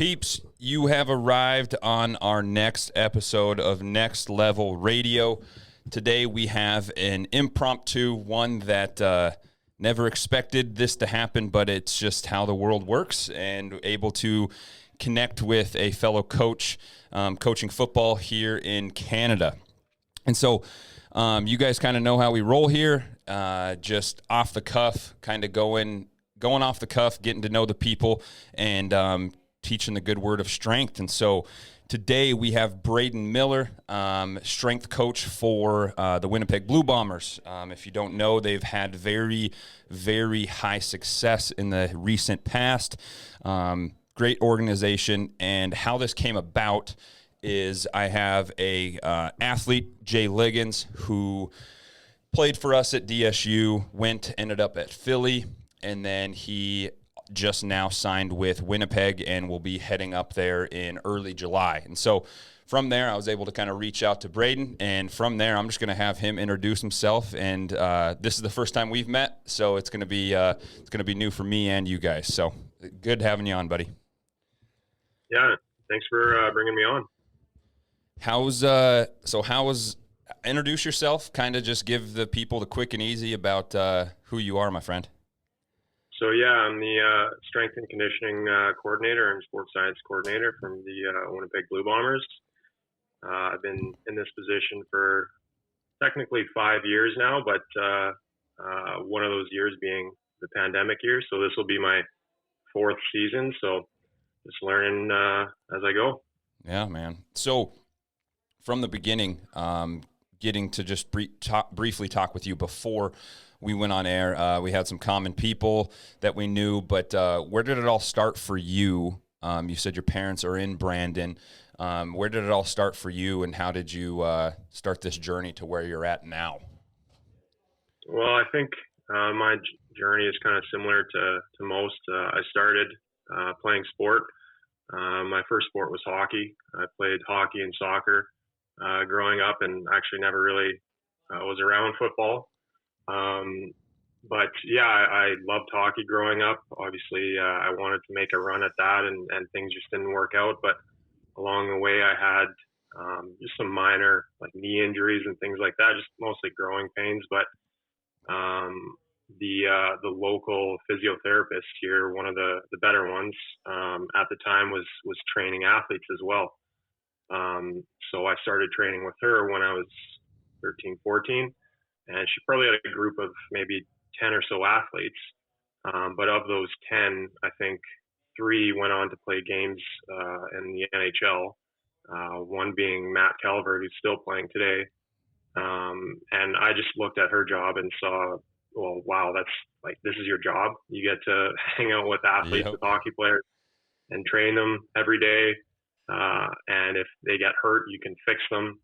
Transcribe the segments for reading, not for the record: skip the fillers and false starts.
Peeps, you have arrived on our next episode of Next Level Radio. Today we have an impromptu one that never expected this to happen, but it's just how the world works, and able to connect with a fellow coach coaching football here in Canada. And so you guys kind of know how we roll here, just off the cuff, kind of going off the cuff, getting to know the people, and teaching the good word of strength. And so today we have Brayden Miller, strength coach for the Winnepeg Blue Bombers. If you don't know, they've had very, very high success in the recent past. Great organization. And how this came about is I have a athlete, Jay Liggins, who played for us at DSU, ended up at Philly, and then he just now signed with Winnipeg and will be heading up there in early July. And so from there, I was able to kind of reach out to Brayden, and from there, I'm just going to have him introduce himself. And this is the first time we've met, so it's going to be new for me and you guys. So good having you on, buddy. Yeah, thanks for bringing me on. Introduce yourself, kind of just give the people the quick and easy about who you are, my friend. So, I'm the strength and conditioning coordinator and sports science coordinator from the Winnipeg Blue Bombers. I've been in this position for technically 5 years now, but one of those years being the pandemic year. So this will be my fourth season. So just learning as I go. Yeah, man. So from the beginning, getting to just briefly talk with you before we went on air. We had some common people that we knew, but where did it all start for you? You said your parents are in Brandon. Where did it all start for you, and how did you start this journey to where you're at now? Well, I think my journey is kind of similar to most. I started playing sport. My first sport was hockey. I played hockey and soccer growing up, and actually never really was around football. I loved hockey growing up. Obviously, I wanted to make a run at that, and things just didn't work out. But along the way, I had just some minor knee injuries and things like that, just mostly growing pains. But the local physiotherapist here, one of the better ones at the time, was training athletes as well. So I started training with her when I was 13, 14. And she probably had a group of maybe 10 or so athletes. But of those 10, I think 3 went on to play games in the NHL, one being Matt Calvert, who's still playing today. And I just looked at her job and saw, well, wow, that's this is your job. You get to hang out with athletes, with hockey players, and train them every day. And if they get hurt, you can fix them.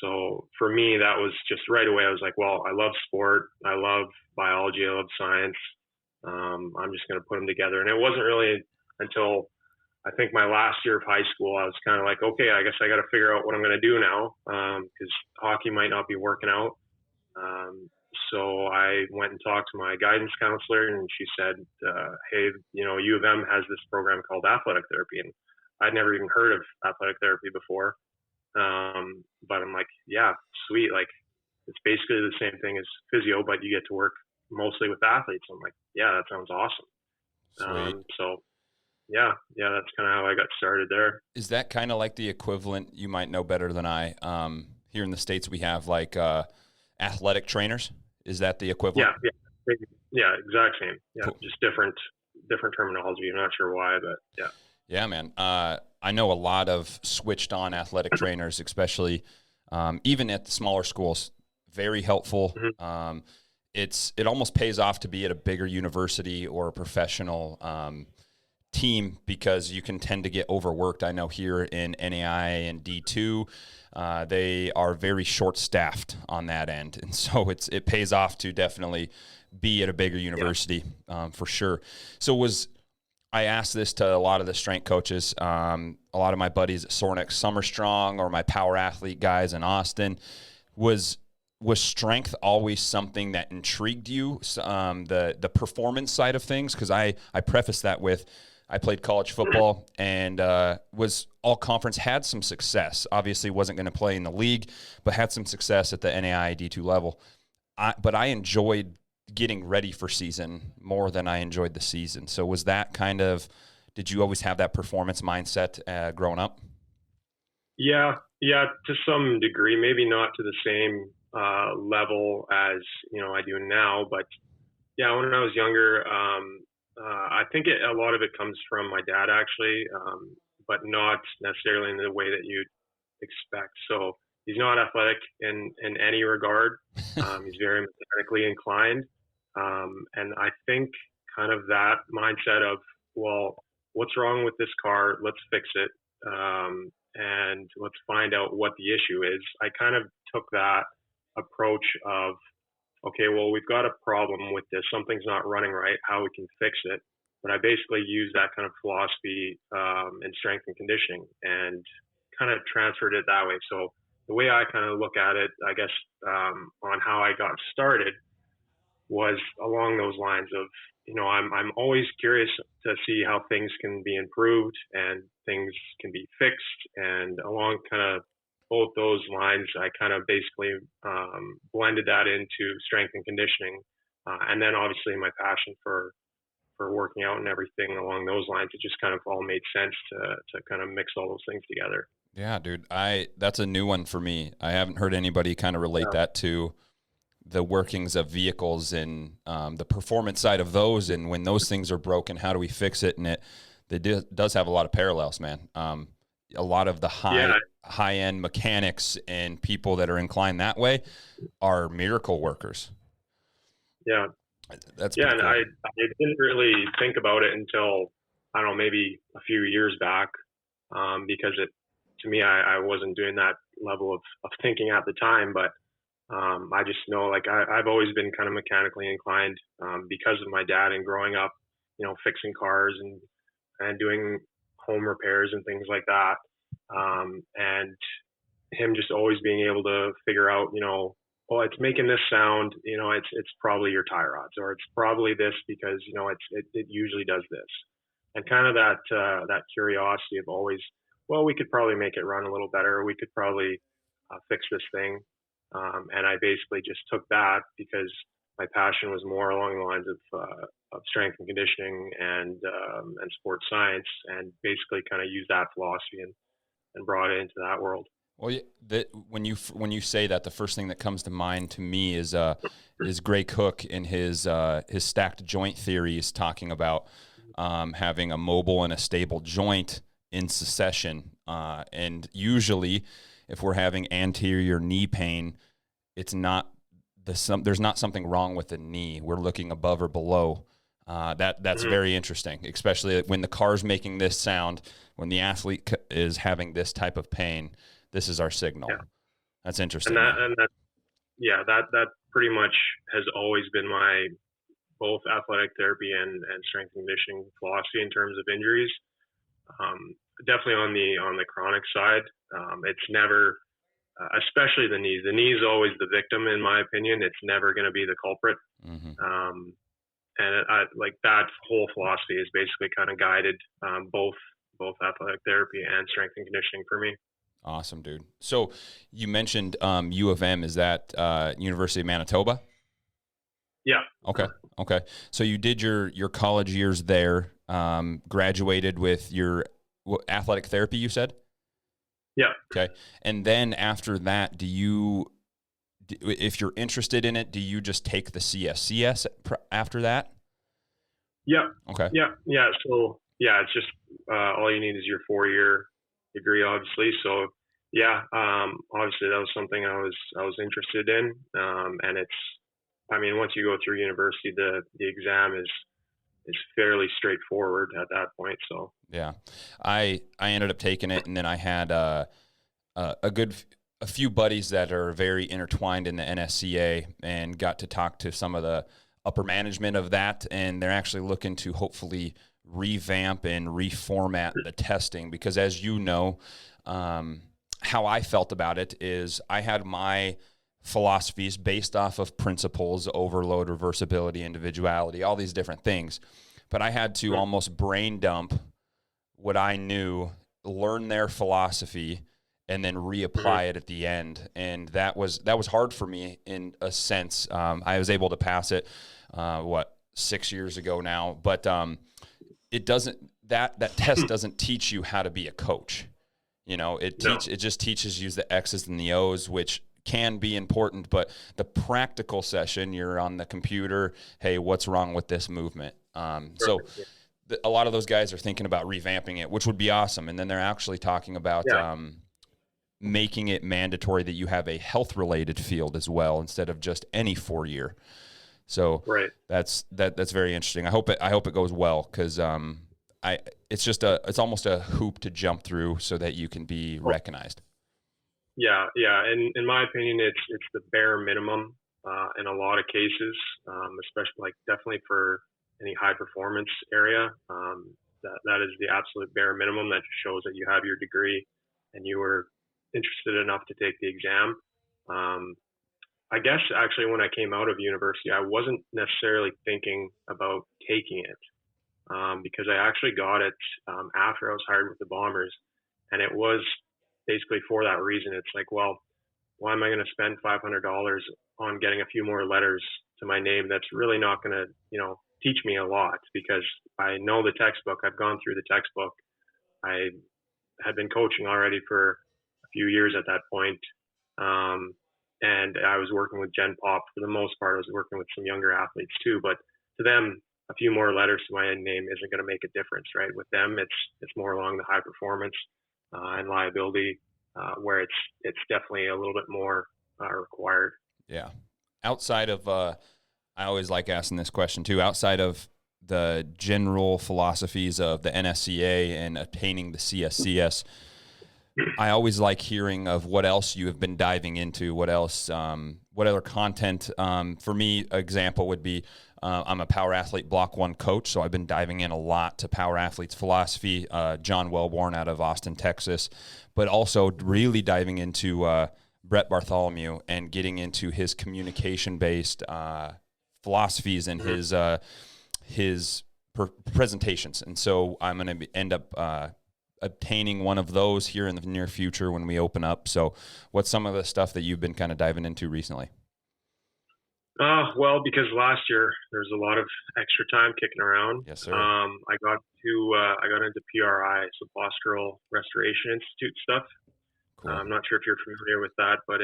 So for me, that was just right away. I was like, well, I love sport. I love biology. I love science. I'm just going to put them together. And it wasn't really until I think my last year of high school, I was kind of like, okay, I guess I got to figure out what I'm going to do now, because hockey might not be working out. So I went and talked to my guidance counselor, and she said, hey, U of M has this program called athletic therapy. And I'd never even heard of athletic therapy before. But I'm like, yeah, sweet. It's basically the same thing as physio, but you get to work mostly with athletes. I'm like, yeah, that sounds awesome. That's kind of how I got started there. Is that kind of like the equivalent? You might know better than I. Here in the States, we have athletic trainers. Is that the equivalent? Yeah, exact same. Yeah, cool. Just different terminology. I'm not sure why, but yeah. Yeah, man. I know a lot of switched on athletic trainers, especially even at the smaller schools. Very helpful. Mm-hmm. It almost pays off to be at a bigger university or a professional team, because you can tend to get overworked. I know here in NAI and D2, they are very short-staffed on that end, and so it pays off to definitely be at a bigger university for sure. So I asked this to a lot of the strength coaches, a lot of my buddies at Sornex Summer Strong, or my power athlete guys in Austin. Was strength always something that intrigued you, the performance side of things? Because I preface that with I played college football and was all conference, had some success. Obviously wasn't going to play in the league, but had some success at the NAIA D2 level. But I enjoyed getting ready for season more than I enjoyed the season. So was that did you always have that performance mindset growing up? Yeah, to some degree, maybe not to the same level as, I do now, but yeah, when I was younger, I think a lot of it comes from my dad actually, but not necessarily in the way that you'd expect. So he's not athletic in any regard. He's very mechanically inclined. And I think kind of that mindset of, well, what's wrong with this car? Let's fix it. And let's find out what the issue is. I kind of took that approach of, okay, well, we've got a problem with this. Something's not running right, how we can fix it. But I basically use that kind of philosophy in strength and conditioning and kind of transferred it that way. So the way I kind of look at it, I guess, on how I got started was along those lines of, I'm always curious to see how things can be improved and things can be fixed. And along kind of both those lines, I kind of basically blended that into strength and conditioning. And then obviously my passion for working out and everything along those lines, it just kind of all made sense to kind of mix all those things together. Yeah, dude, that's a new one for me. I haven't heard anybody kind of relate that to the workings of vehicles and the performance side of those. And when those things are broken, how do we fix it? And it does have a lot of parallels, man. A lot of the high-end mechanics and people that are inclined that way are miracle workers. Yeah. That's and cool. I didn't really think about it until, I don't know, maybe a few years back, because to me, I wasn't doing that level of thinking at the time, but I just know, like, I've always been kind of mechanically inclined because of my dad and growing up, fixing cars and doing home repairs and things like that. And him just always being able to figure out, well, it's making this sound, it's probably your tie rods, or it's probably this because, it usually does this. And kind of that curiosity of always, well, we could probably make it run a little better. We could probably fix this thing. And I basically just took that because my passion was more along the lines of strength and conditioning and sports science, and basically kind of used that philosophy and brought it into that world. Well, when you say that, the first thing that comes to mind to me is Gray Cook in his stacked joint theories, talking about having a mobile and a stable joint in succession. And usually, if we're having anterior knee pain, it's not there's not something wrong with the knee. We're looking above or below. That's very interesting, especially when the car's making this sound. When the athlete is having this type of pain, this is our signal. Yeah. That's interesting. And that pretty much has always been my both athletic therapy and strength and conditioning philosophy in terms of injuries. Definitely on the chronic side, it's never, especially the knees. The knee is always the victim, in my opinion. It's never going to be the culprit. Mm-hmm. And like that whole philosophy is basically kind of guided both athletic therapy and strength and conditioning for me. Awesome, dude. So you mentioned U of M. Is that University of Manitoba? Yeah. Okay. So you did your college years there, graduated with your athletic therapy, you said? Yeah. Okay. And then after that, if you're interested in it, do you just take the CSCS after that? Yeah. Okay. Yeah. So it's just all you need is your 4-year degree, obviously. So obviously that was something I was interested in. And once you go through university, the exam is fairly straightforward at that point. So yeah, I ended up taking it, and then I had a few buddies that are very intertwined in the NSCA, and got to talk to some of the upper management of that, and they're actually looking to hopefully revamp and reformat the testing, because as you know, how I felt about it is I had my philosophies based off of principles, overload, reversibility, individuality, all these different things. but I had to almost brain dump what I knew, learn their philosophy, and then reapply it at the end. And that was hard for me in a sense. I was able to pass it, 6 years ago now, but it doesn't, that test doesn't teach you how to be a coach. It just teaches you the X's and the O's, which can be important, but the practical session, you're on the computer, hey, what's wrong with this movement? So a lot of those guys are thinking about revamping it, which would be awesome. And then they're actually talking about making it mandatory that you have a health-related field as well, instead of just any 4-year. So that's very interesting. I hope it goes well, because it's almost a hoop to jump through so that you can be recognized. Yeah. And in my opinion, it's the bare minimum in a lot of cases, especially definitely for any high performance area. That is the absolute bare minimum that shows that you have your degree and you were interested enough to take the exam. I guess actually when I came out of university, I wasn't necessarily thinking about taking it, because I actually got it after I was hired with the Bombers, and it was basically for that reason. It's like, well, why am I going to spend $500 on getting a few more letters to my name? That's really not going to, teach me a lot, because I know the textbook. I've gone through the textbook. I had been coaching already for a few years at that point. And I was working with Gen Pop for the most part. I was working with some younger athletes too, but to them, a few more letters to my name isn't going to make a difference, right? With them, it's more along the high performance and liability, where it's definitely a little bit more required. Yeah. Outside of, I always like asking this question too, outside of the general philosophies of the NSCA and attaining the CSCS, I always like hearing of what else you have been diving into, what else, what other content. For me, example would be, I'm a power athlete block 1 coach, so I've been diving in a lot to power athletes philosophy, John Wellborn out of Austin, Texas, but also really diving into Brett Bartholomew and getting into his communication-based philosophies and his presentations. And so I'm going to end up obtaining one of those here in the near future when we open up. So what's some of the stuff that you've been kind of diving into recently? Well, because last year there was a lot of extra time kicking around. Yes, sir. I got into PRI, so Postural Restoration Institute stuff. Cool. I'm not sure if you're familiar with that, but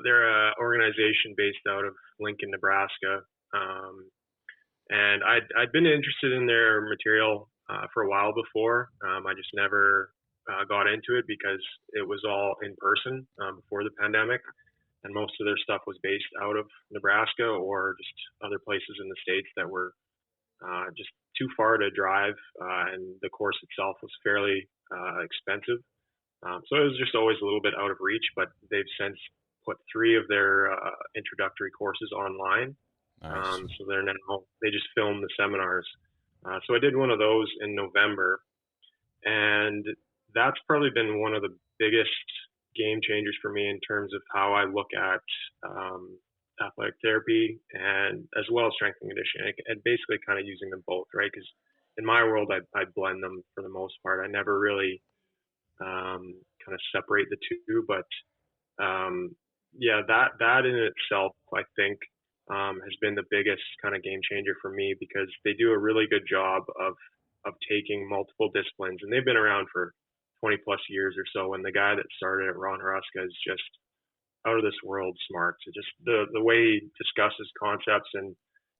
they're an organization based out of Lincoln, Nebraska. And I'd been interested in their material for a while before. I just never got into it because it was all in person before the pandemic. And most of their stuff was based out of Nebraska or just other places in the States that were just too far to drive. And the course itself was fairly expensive. So it was just always a little bit out of reach, but they've since put 3 of their introductory courses online. Nice. So they just film the seminars. So I did one of those in November, and that's probably been one of the biggest game changers for me in terms of how I look at athletic therapy and as well as strength and conditioning, and basically kind of using them both, right? Because in my world, I blend them for the most part. I never really kind of separate the two, but that in itself, I think, has been the biggest kind of game changer for me, because they do a really good job of taking multiple disciplines, and they've been around for 20 plus years or so. And the guy that started it, Ron Huruska, is just out of this world smart. So just the way he discusses concepts and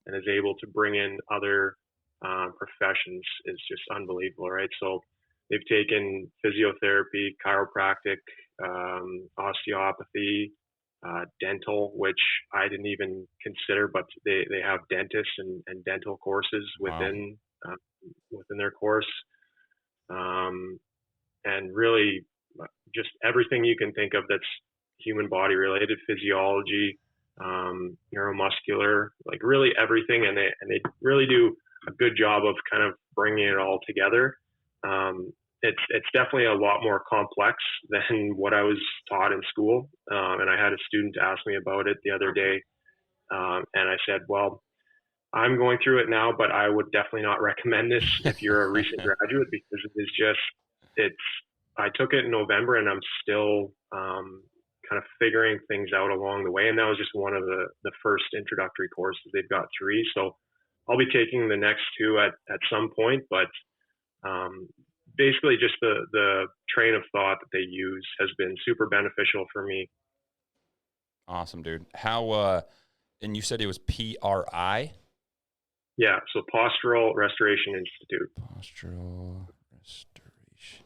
is able to bring in other professions is just unbelievable, right? So they've taken physiotherapy, chiropractic, osteopathy, dental, which I didn't even consider, but they have dentists and dental courses within their course. And really just everything you can think of that's human body related, physiology, neuromuscular, like really everything. And they really do a good job of kind of bringing it all together. It's definitely a lot more complex than what I was taught in school. And I had a student ask me about it the other day. And I said, well, I'm going through it now, but I would definitely not recommend this if you're a recent graduate, because it is just, it's, I took it in November and I'm still kind of figuring things out along the way. And that was just one of the first introductory courses. They've got 3. So I'll be taking the next 2 at some point, but basically just the train of thought that they use has been super beneficial for me. Awesome, dude. How, and you said it was PRI? Yeah, so Postural Restoration Institute. Postural Restoration.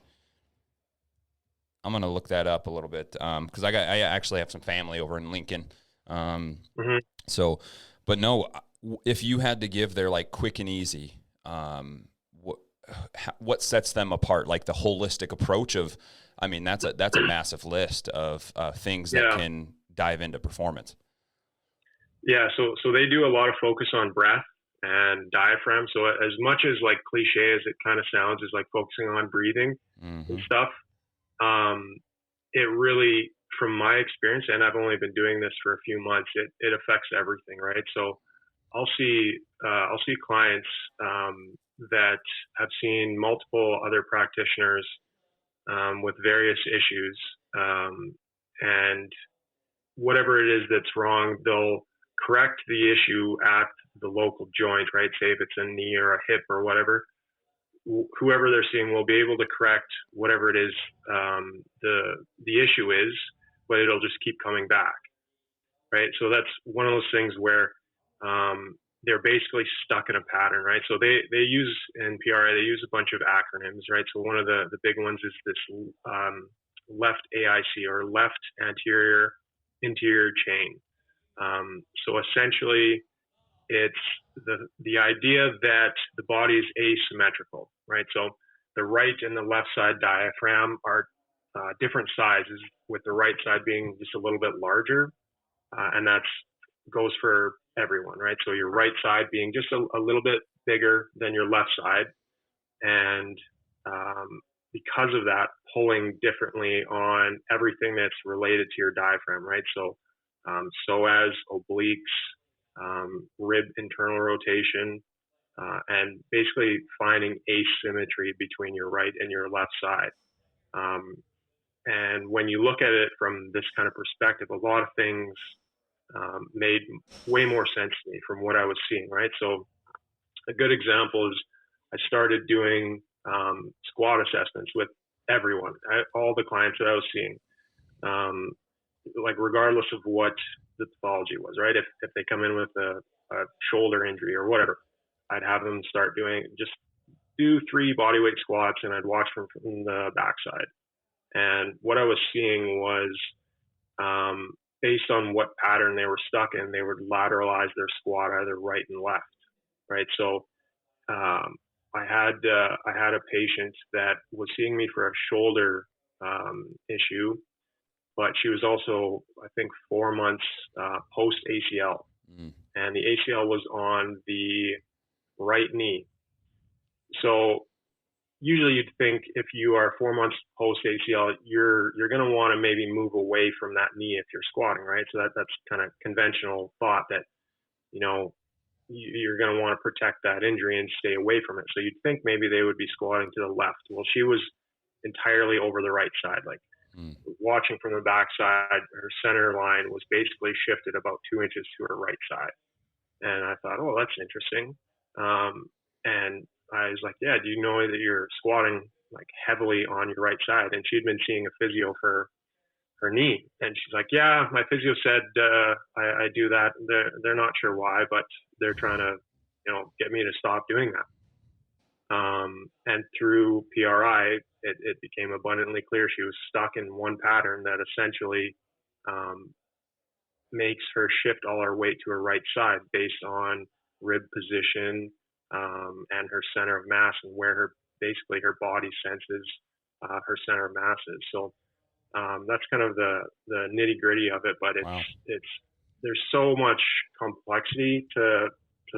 I'm gonna look that up a little bit because I actually have some family over in Lincoln. So, but no, if you had to give their like quick and easy, what sets them apart? Like the holistic approach of, I mean, that's a massive list of things that can dive into performance. Yeah, so they do a lot of focus on breath and diaphragm. So as much as like cliche as it kind of sounds, is like focusing on breathing and stuff. It really, from my experience, and I've only been doing this for a few months, it affects everything, right? So I'll see clients that have seen multiple other practitioners with various issues, and whatever it is that's wrong, they'll correct the issue at the local joint, right? Say if it's a knee or a hip or whatever, whoever they're seeing will be able to correct whatever it is the issue is, but it'll just keep coming back, right? So that's one of those things where they're basically stuck in a pattern, right? So they use, in PRI, they use a bunch of acronyms, right? So one of the big ones is this left AIC, or left anterior interior chain. So essentially, it's the idea that the body is asymmetrical, right? So the right and the left side diaphragm are different sizes, with the right side being just a little bit larger, and that goes for everyone, right? So your right side being just a little bit bigger than your left side, and because of that, pulling differently on everything that's related to your diaphragm, right? So psoas, obliques, rib internal rotation, and basically finding asymmetry between your right and your left side. And when you look at it from this kind of perspective, a lot of things made way more sense to me from what I was seeing, right? So a good example is I started doing squat assessments with everyone, all the clients that I was seeing, like regardless of what the pathology was, right? If they come in with a shoulder injury or whatever, I'd have them start just do 3 bodyweight squats, and I'd watch from the backside. And what I was seeing was, based on what pattern they were stuck in, they would lateralize their squat either right and left, right? So I had a patient that was seeing me for a shoulder issue, but she was also, I think, 4 months post ACL, and the ACL was on the right knee. So usually you'd think if you are 4 months post ACL, you're going to want to maybe move away from that knee if you're squatting, right? So that's kind of conventional thought, that, you know, you're going to want to protect that injury and stay away from it. So you'd think maybe they would be squatting to the left. Well, she was entirely over the right side. Like watching from the backside, her center line was basically shifted about 2 inches to her right side. And I thought, oh, that's interesting. And I was like, yeah, do you know that you're squatting like heavily on your right side? And she'd been seeing a physio for her knee, and she's like, yeah, my physio said I do that. They're not sure why, but they're trying to, you know, get me to stop doing that. And through PRI, it became abundantly clear she was stuck in one pattern that essentially makes her shift all her weight to her right side based on rib position, and her center of mass, and where her body senses her center of mass is. So that's kind of the nitty gritty of it, but there's so much complexity to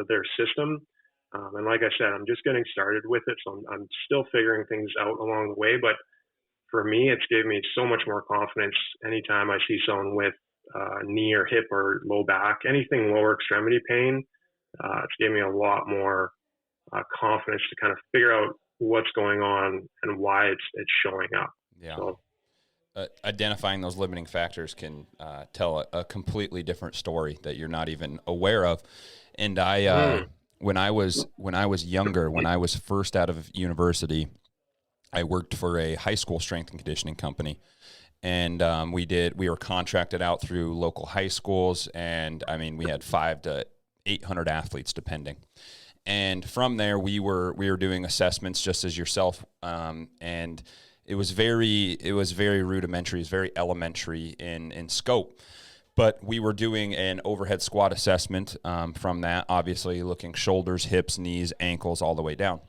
their system. And like I said, I'm just getting started with it. So I'm still figuring things out along the way, but for me, it's given me so much more confidence anytime I see someone with knee or hip or low back, anything lower extremity pain. it's given me a lot more confidence to kind of figure out what's going on and why it's showing up. Yeah. So, identifying those limiting factors can tell a completely different story that you're not even aware of. And when I was younger, when I was first out of university, I worked for a high school strength and conditioning company. And we were contracted out through local high schools, and I mean, we had 500 to 800 athletes depending. And from there, we were doing assessments just as yourself, and it was very rudimentary, it was very elementary in scope. But we were doing an overhead squat assessment from that, obviously looking shoulders, hips, knees, ankles, all the way down.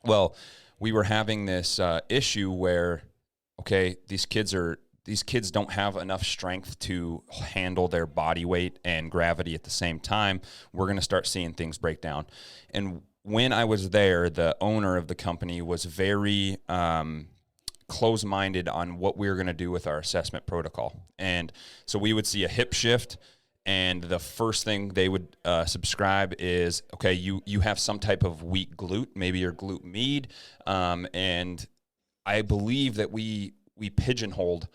Well, we were having this issue where, okay, these kids don't have enough strength to handle their body weight and gravity at the same time. We're going to start seeing things break down. And when I was there, the owner of the company was very close-minded on what we were going to do with our assessment protocol. And so we would see a hip shift, and the first thing they would subscribe is, okay, you have some type of weak glute, maybe your glute med. And I believe that we pigeonholed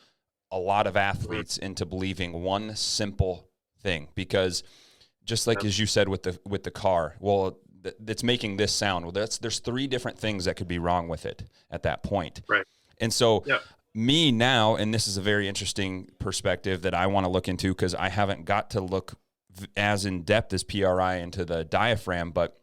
a lot of athletes into believing one simple thing, because just like as you said with the car, well, it's making this sound. Well, there's 3 different things that could be wrong with it at that point. Right. And so me now, and this is a very interesting perspective that I want to look into, because I haven't got to look as in depth as PRI into the diaphragm, but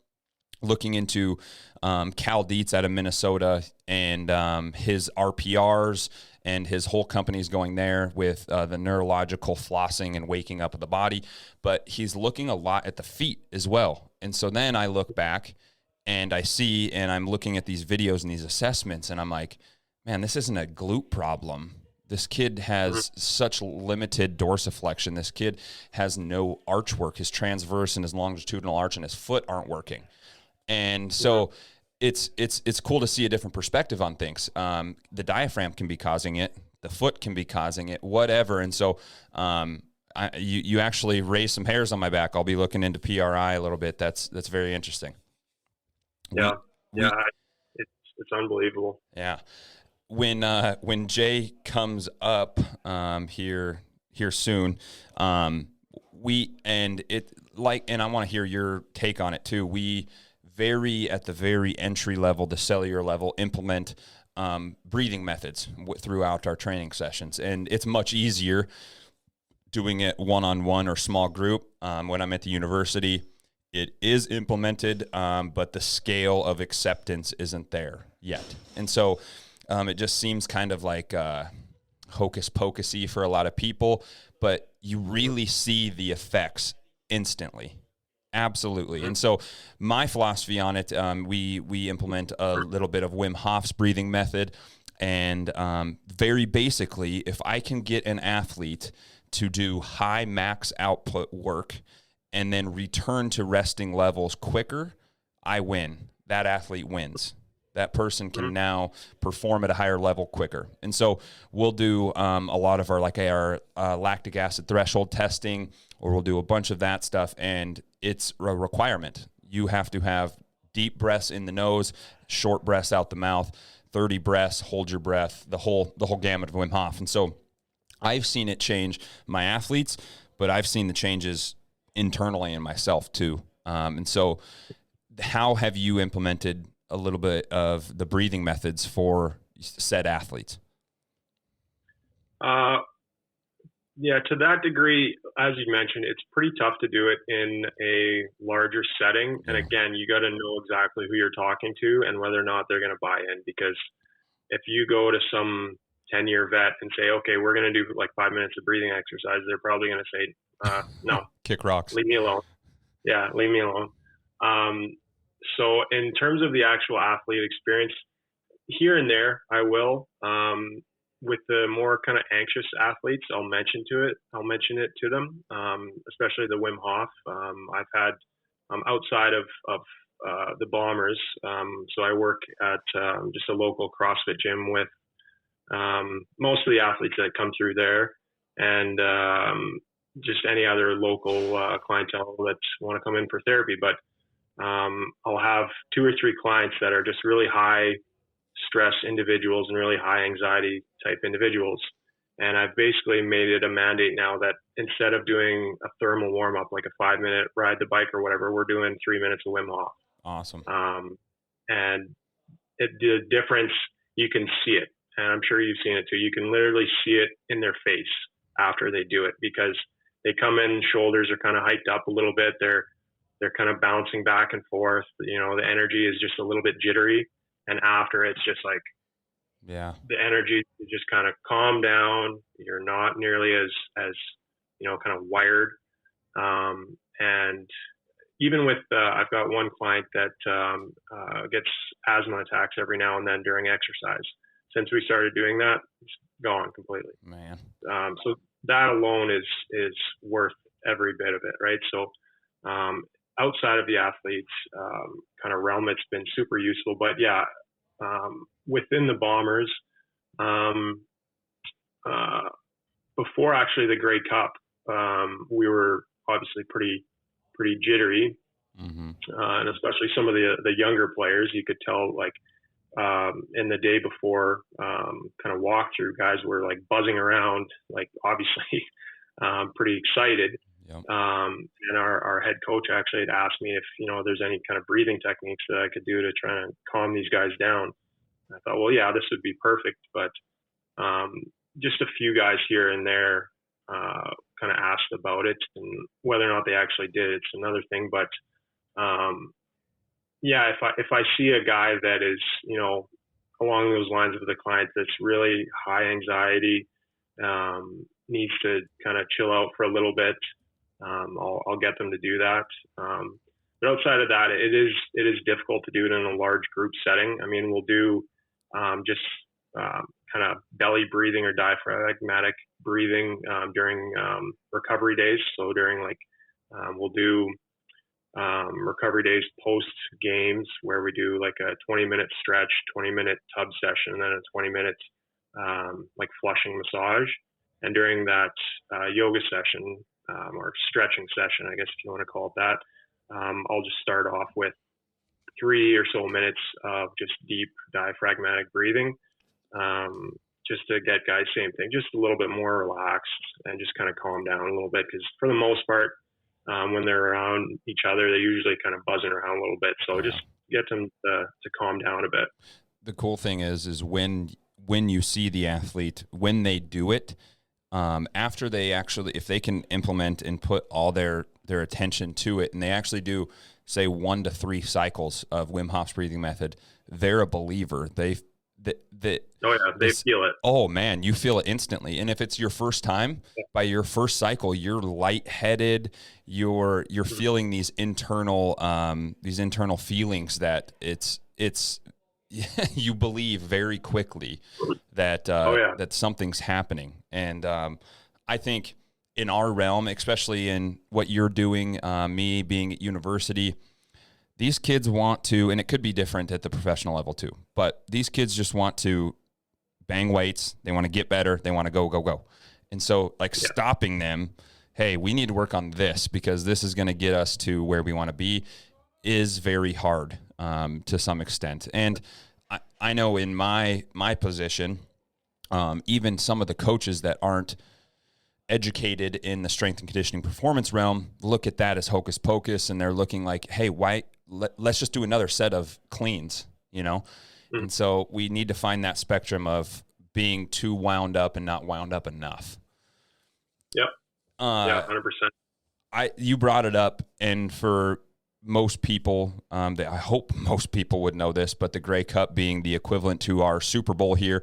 looking into Cal Dietz out of Minnesota and his RPRs, and his whole company's going there with the neurological flossing and waking up of the body. But he's looking a lot at the feet as well. And so then I look back and I see, and I'm looking at these videos and these assessments, and I'm like, man, this isn't a glute problem. This kid has such limited dorsiflexion. This kid has no arch work. His transverse and his longitudinal arch and his foot aren't working. And so it's cool to see a different perspective on things. The diaphragm can be causing it. The foot can be causing it, whatever. And so you actually raised some hairs on my back. I'll be looking into PRI a little bit. That's very interesting. Yeah. It's unbelievable. Yeah. When Jay comes up here soon, and I want to hear your take on it too. We at the very entry level, the cellular level, implement breathing methods throughout our training sessions, and it's much easier doing it one-on-one or small group. When I'm at the university, it is implemented, but the scale of acceptance isn't there yet, and so. It just seems kind of like hocus pocusy for a lot of people, but you really see the effects instantly. Absolutely. And so my philosophy on it, we implement a little bit of Wim Hof's breathing method. And very basically, if I can get an athlete to do high max output work and then return to resting levels quicker, I win. That athlete wins. That person can now perform at a higher level quicker. And so we'll do a lot of our lactic acid threshold testing, or we'll do a bunch of that stuff, and it's a requirement. You have to have deep breaths in the nose, short breaths out the mouth, 30 breaths, hold your breath, the whole gamut of Wim Hof. And so I've seen it change my athletes, but I've seen the changes internally in myself too. And so how have you implemented a little bit of the breathing methods for said athletes? Yeah, to that degree, as you mentioned, it's pretty tough to do it in a larger setting. And again, you got to know exactly who you're talking to and whether or not they're going to buy in. Because if you go to some 10-year vet and say, okay, we're going to do like 5 minutes of breathing exercise, they're probably going to say, no, kick rocks, leave me alone. Yeah, leave me alone. So in terms of the actual athlete experience, here and there, I will. With the more kind of anxious athletes, I'll mention it to them, especially the Wim Hof. I've had outside of the Bombers, so I work at just a local CrossFit gym with most of the athletes that come through there, and just any other local clientele that want to come in for therapy. But I'll have 2 or 3 clients that are just really high stress individuals and really high anxiety type individuals. And I've basically made it a mandate now that instead of doing a thermal warm up, like a 5-minute ride the bike or whatever, we're doing 3 minutes of Wim Hof. Awesome. And the difference, you can see it. And I'm sure you've seen it too. You can literally see it in their face after they do it, because they come in, shoulders are kind of hiked up a little bit. They're kind of bouncing back and forth. You know, the energy is just a little bit jittery. And after, it's just like, yeah, the energy is just kind of calm down. You're not nearly as you know, kind of wired. And even with, I've got one client that gets asthma attacks every now and then during exercise. Since we started doing that, it's gone completely. Man. So that alone is worth every bit of it, right? So outside of the athletes kind of realm, it's been super useful. But yeah, within the Bombers, before actually the Grey Cup, we were obviously pretty jittery, and especially some of the younger players. You could tell, like in the day before kind of walkthrough, guys were like buzzing around, like obviously pretty excited. Yep. And our head coach actually had asked me if, you know, there's any kind of breathing techniques that I could do to try and calm these guys down. I thought, well, yeah, this would be perfect. But just a few guys here and there kind of asked about it, and whether or not they actually did, it's another thing. But yeah, if I see a guy that is, you know, along those lines with a client that's really high anxiety, needs to kind of chill out for a little bit, I'll get them to do that. But outside of that, it is difficult to do it in a large group setting. I mean, we'll do just kind of belly breathing or diaphragmatic breathing during recovery days. So during we'll do recovery days post games, where we do like a 20-minute stretch, 20-minute tub session, and then a 20-minute like flushing massage. And during that yoga session or stretching session, I guess if you want to call it that, I'll just start off with 3 or so minutes of just deep diaphragmatic breathing, just to get guys, same thing, just a little bit more relaxed and just kind of calm down a little bit. Because for the most part, when they're around each other, they're usually kind of buzzing around a little bit. So just get them to calm down a bit. The cool thing is when you see the athlete, when they do it, after they actually, if they can implement and put all their attention to it, and they actually do, say, 1 to 3 cycles of Wim Hof's breathing method, they're a believer. They feel it. Oh man, you feel it instantly. And if it's your first time, by your first cycle, you're lightheaded. You're feeling these internal feelings that it's you believe very quickly that that something's happening. And I think in our realm, especially in what you're doing, me being at university, these kids want to, and it could be different at the professional level too, but these kids just want to bang weights. They want to get better. They want to go. And so stopping them, hey, we need to work on this because this is going to get us to where we want to be, is very hard to some extent. And I know in my position, even some of the coaches that aren't educated in the strength and conditioning performance realm look at that as hocus pocus, and they're looking like, hey, let's just do another set of cleans, you know? And so we need to find that spectrum of being too wound up and not wound up enough. Yep. Yeah, 100%. You brought it up, and for most people, I hope most people would know this, but the Grey Cup being the equivalent to our Super Bowl here.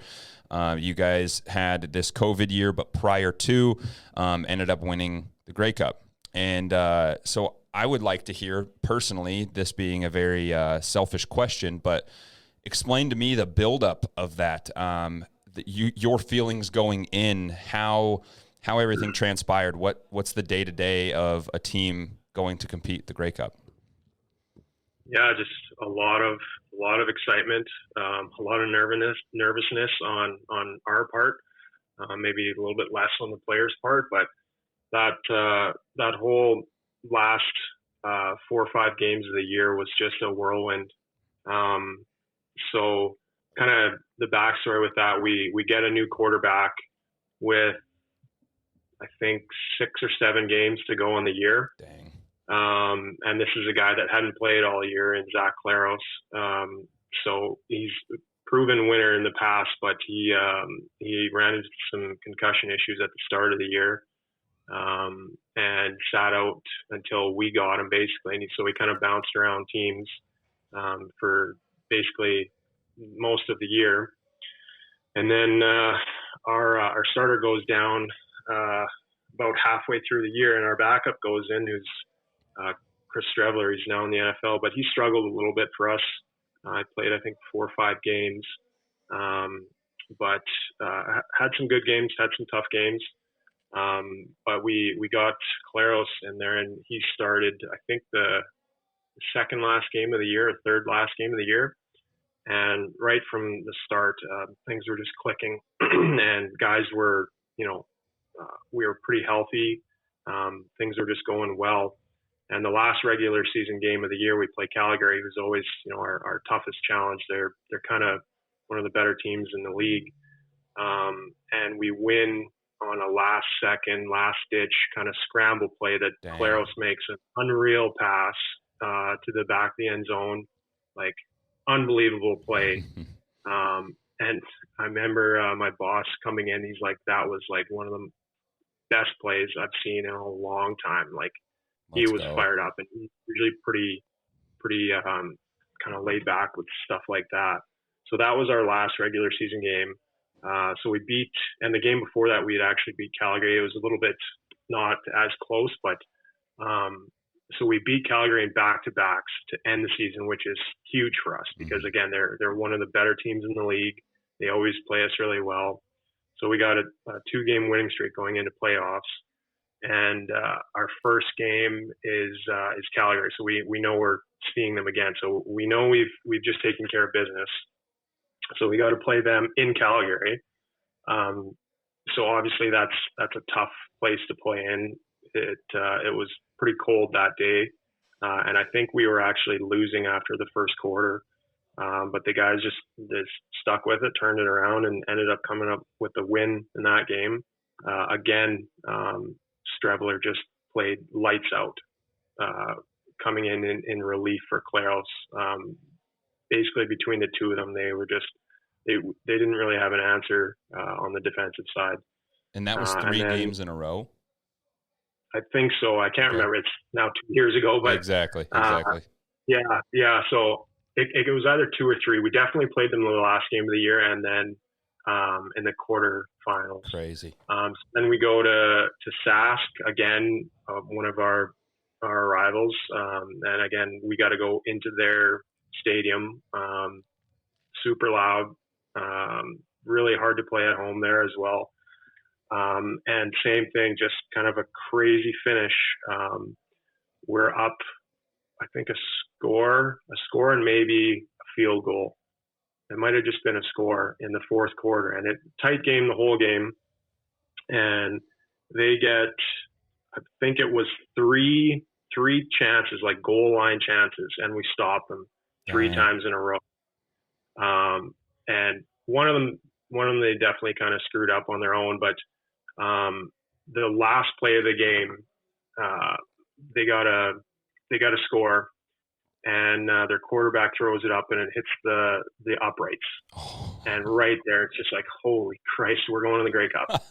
You guys had this COVID year, but prior to, ended up winning the Grey Cup. And so I would like to hear, personally, this being a very selfish question, but explain to me the buildup of that, your feelings going in, how everything transpired. What's the day-to-day of a team going to compete the Grey Cup? Yeah, just a lot of excitement, a lot of nervousness on our part, maybe a little bit less on the players' part, but that whole last 4 or 5 games of the year was just a whirlwind. So kind of the backstory with that, we get a new quarterback with, I think, 6 or 7 games to go in the year. Dang. And this is a guy that hadn't played all year in Zach Claros. So he's a proven winner in the past, but he ran into some concussion issues at the start of the year, and sat out until we got him, basically. And so he kind of bounced around teams for basically most of the year. And then our starter goes down about halfway through the year, and our backup goes in, who's Chris Strevler. He's now in the NFL, but he struggled a little bit for us. I played, I think, 4 or 5 games, but had some good games, had some tough games. But we got Claros in there, and he started, I think, the second last game of the year, or third last game of the year. And right from the start, things were just clicking, and guys were, we were pretty healthy. Things were just going well. And the last regular season game of the year, we play Calgary, who's always, our toughest challenge. They're kind of one of the better teams in the league. And we win on a last-second, last-ditch kind of scramble play that Claros makes an unreal pass to the back of the end zone, like unbelievable play. And I remember my boss coming in. He's like, that was like one of the best plays I've seen in a long time. Like, he was fired up, and he's usually pretty kind of laid back with stuff like that. So that was our last regular season game. So we beat, and the game before that, we had actually beat Calgary. It was a little bit not as close, but so we beat Calgary in back-to-backs to end the season, which is huge for us because, again, they're one of the better teams in the league. They always play us really well. So we got a 2-game winning streak going into playoffs. And our first game is Calgary, so we know we're seeing them again. So we know we've just taken care of business. So we got to play them in Calgary. So obviously that's a tough place to play in. It was pretty cold that day, and I think we were actually losing after the first quarter. But the guys just stuck with it, turned it around, and ended up coming up with the win in that game. Again, Strevler just played lights out, coming in relief for Claros. Basically, between the two of them, they were just they didn't really have an answer on the defensive side. And that was 3 games in a row? I think so. I can't remember. It's now 2 years ago, but exactly. Yeah. So it was either 2 or 3. We definitely played them in the last game of the year, and then in the quarterfinals. Crazy. Then we go to Sask again, one of our rivals, and again we got to go into their stadium. Super loud, really hard to play at home there as well. And same thing, just kind of a crazy finish. We're up, I think, a score and maybe a field goal. It might have just been a score in the fourth quarter, and tight game the whole game. And they get, I think it was three chances, like goal line chances, and we stop them 3 times in a row. And one of them they definitely kind of screwed up on their own, but the last play of the game, they got a score, and their quarterback throws it up, and it hits the uprights. And right there, it's just like, holy Christ, we're going to the Grey Cup.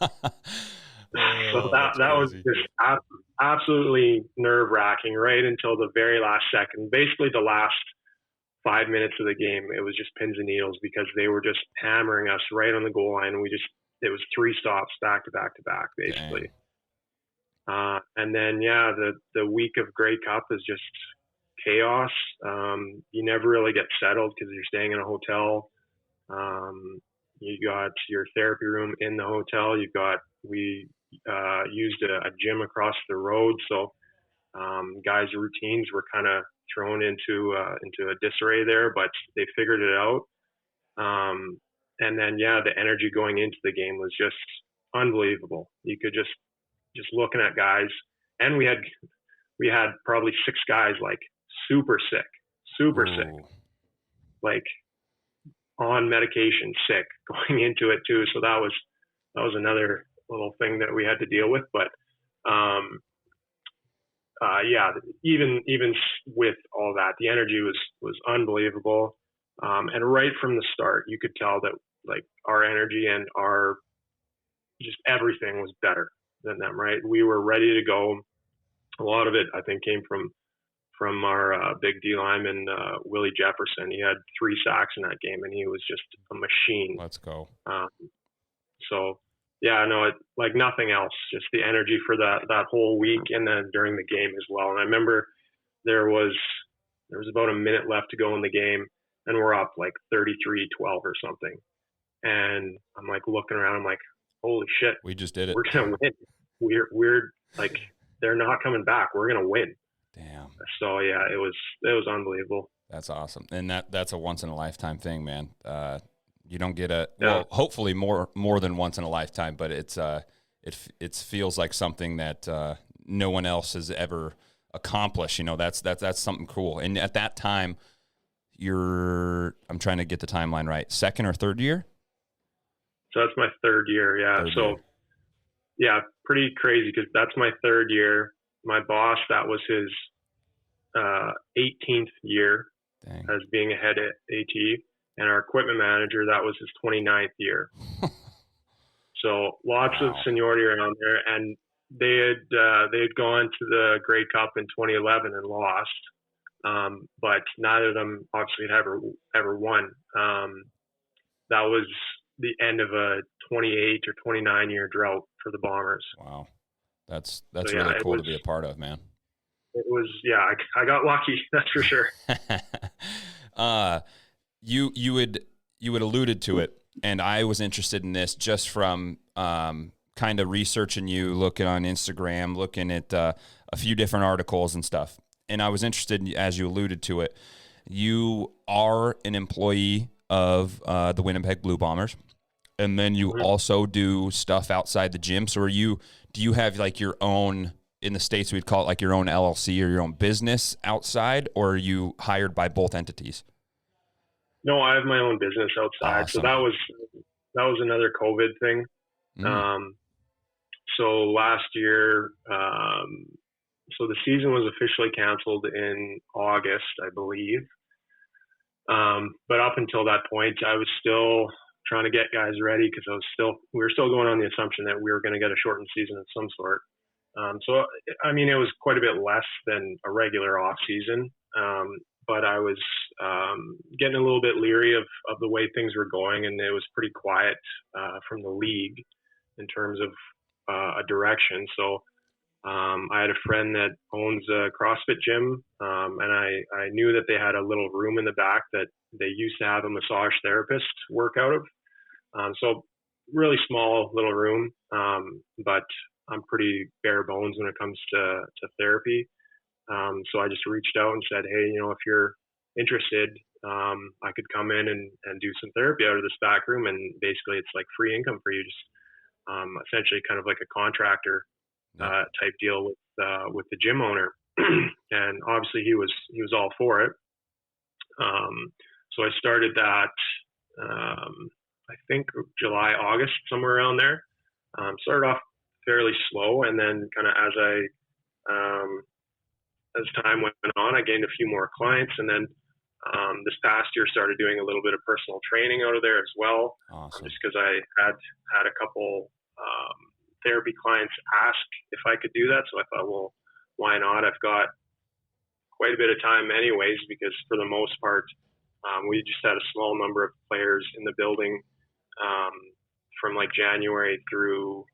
So that was just absolutely nerve-wracking right until the very last second. Basically, the last 5 minutes of the game, it was just pins and needles because they were just hammering us right on the goal line. And it was 3 stops back to back to back, basically. And then, the week of Grey Cup is just chaos. You never really get settled because you're staying in a hotel. You got your therapy room in the hotel. We used a gym across the road. So guys' routines were kind of thrown into a disarray there, but they figured it out. And then, the energy going into the game was just unbelievable. You could just just looking at guys, and we had probably 6 guys like super sick, like on medication, sick going into it too. So that was another little thing that we had to deal with. But yeah, even with all that, the energy was unbelievable. And right from the start, you could tell that like our energy and our just everything was better than them. Right, we were ready to go. A lot of it, I think, came from our big D lineman, Willie Jefferson. He had 3 sacks in that game, and he was just a machine. Let's go. So, yeah, no, like nothing else, just the energy for that whole week, and then during the game as well. And I remember there was about a minute left to go in the game, and we're up like 33-12 or something. And I'm like looking around, I'm like, holy shit, we just did it. We're gonna win. We're like, they're not coming back. We're gonna win. Damn. So yeah, it was unbelievable. That's awesome, and that's a once in a lifetime thing, man. You don't get well, hopefully more than once in a lifetime, but it feels like something that no one else has ever accomplished. You know, that's something cool. And at that time, I'm trying to get the timeline right, 2nd or 3rd year. So that's my 3rd year. Yeah. Yeah, pretty crazy because that's my 3rd year. My boss, that was his 18th year as being a head at AT, and our equipment manager, that was his 29th year. So lots of seniority around there, and they had gone to the Grey Cup in 2011 and lost, but neither of them obviously had ever won. That was the end of a 28 or 29 year drought for the Bombers. Wow. That's really cool to be a part of, man. It was, yeah, I got lucky, that's for sure. You had alluded to it, and I was interested in this just from kind of researching you, looking on Instagram, looking at a few different articles and stuff. And I was interested, as you alluded to it, you are an employee of the Winnepeg Blue Bombers, and then you also do stuff outside the gym. So do you have like your own, in the States we'd call it like your own LLC or your own business outside, or are you hired by both entities? No, I have my own business outside. Awesome. So that was another COVID thing. So last year, so the season was officially canceled in August, I believe. But up until that point, I was still trying to get guys ready because we were still going on the assumption that we were going to get a shortened season of some sort. So, I mean, it was quite a bit less than a regular off season. But I was getting a little bit leery of the way things were going, and it was pretty quiet from the league in terms of a direction. So I had a friend that owns a CrossFit gym, and I knew that they had a little room in the back that they used to have a massage therapist work out of. So really small little room, but I'm pretty bare bones when it comes to therapy. So I just reached out and said, hey, if you're interested, I could come in and do some therapy out of this back room. And basically it's like free income for you, just essentially kind of like a contractor type deal with the gym owner. And obviously he was all for it. So I started that, I think July, August, somewhere around there. Started off fairly slow, and then kind of as time went on, I gained a few more clients, and then this past year started doing a little bit of personal training out of there as well. Awesome. Just because I had a couple therapy clients ask if I could do that, so I thought, well, why not? I've got quite a bit of time anyways, because for the most part, we just had a small number of players in the building from like January through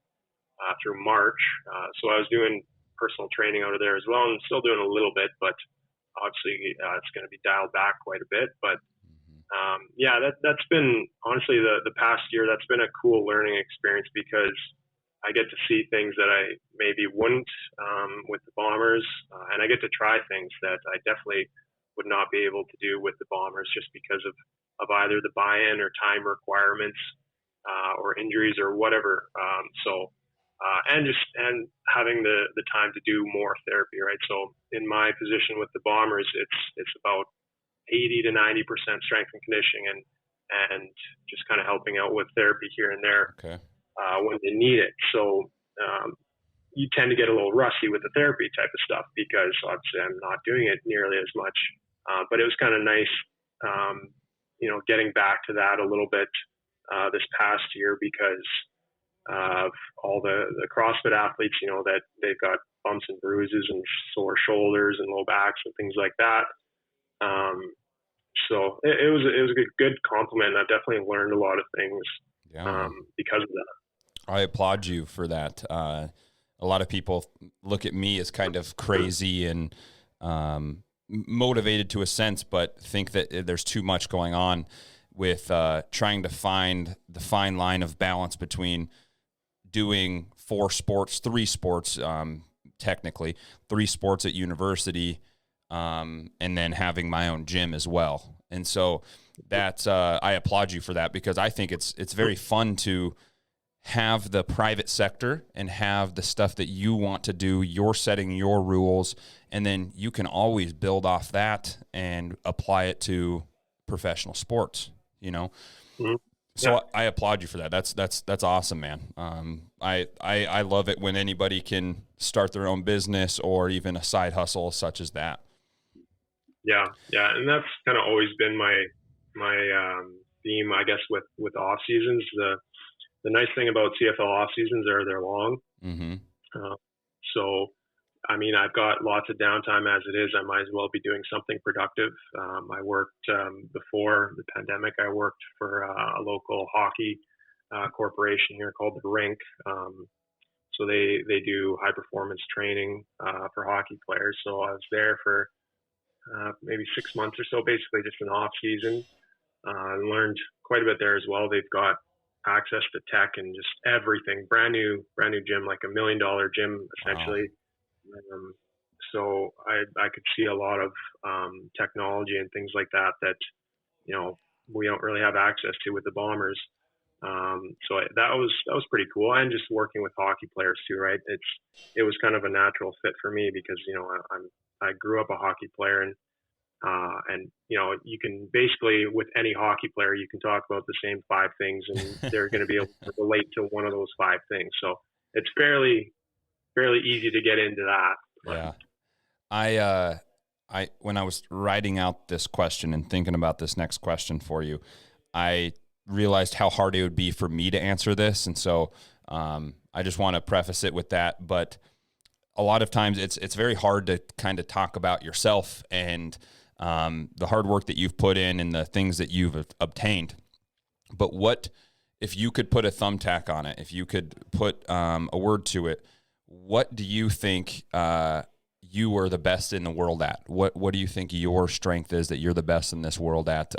March. So I was doing personal training out of there as well, and still doing a little bit, but obviously it's going to be dialed back quite a bit. But yeah, that's been honestly the past year. That's been a cool learning experience because I get to see things that I maybe wouldn't with the Bombers, and I get to try things that I definitely would not be able to do with the Bombers just because of either the buy-in or time requirements or injuries or whatever. So and having the time to do more therapy, right? So in my position with the Bombers, it's about 80 to 90% strength and conditioning, and just kind of helping out with therapy here and there when they need it. So you tend to get a little rusty with the therapy type of stuff because obviously I'm not doing it nearly as much. But it was kind of nice, getting back to that a little bit this past year because of all the CrossFit athletes, that they've got bumps and bruises and sore shoulders and low backs and things like that. So it was a good compliment. I've definitely learned a lot of things because of that. I applaud you for that. A lot of people look at me as kind of crazy and motivated to a sense, but think that there's too much going on with trying to find the fine line of balance between doing three sports, technically, 3 sports at university, and then having my own gym as well. And so that's I applaud you for that because I think it's very fun to have the private sector and have the stuff that you want to do. You're setting your rules, and then you can always build off that and apply it to professional sports, Mm-hmm. So yeah. I applaud you for that. That's awesome, man. I love it when anybody can start their own business or even a side hustle such as that. Yeah. And that's kind of always been my theme, I guess, with off seasons. The nice thing about CFL off seasons are they're long. Mm-hmm. So, I mean, I've got lots of downtime as it is. I might as well be doing something productive. I worked before the pandemic. I worked for a local hockey corporation here called the Rink. So they do high performance training for hockey players. So I was there for maybe 6 months or so, basically just an off season. I learned quite a bit there as well. They've got access to tech and just everything, brand new gym, like $1 million gym essentially. Wow. So I could see a lot of technology and things like that we don't really have access to with the Bombers. So that was pretty cool. And just working with hockey players too, right? It was kind of a natural fit for me because I grew up a hockey player, and you can basically, with any hockey player, you can talk about the same 5 things and they're going to be able to relate to one of those 5 things. So it's fairly easy to get into that. Yeah. I when I was writing out this question and thinking about this next question for you, I realized how hard it would be for me to answer this. And so I just want to preface it with that. But a lot of times it's very hard to kind of talk about yourself and the hard work that you've put in and the things that you've obtained. But what if you could put a thumbtack on it, if you could put a word to it, what do you think you were the best in the world at? What do you think your strength is that you're the best in this world at?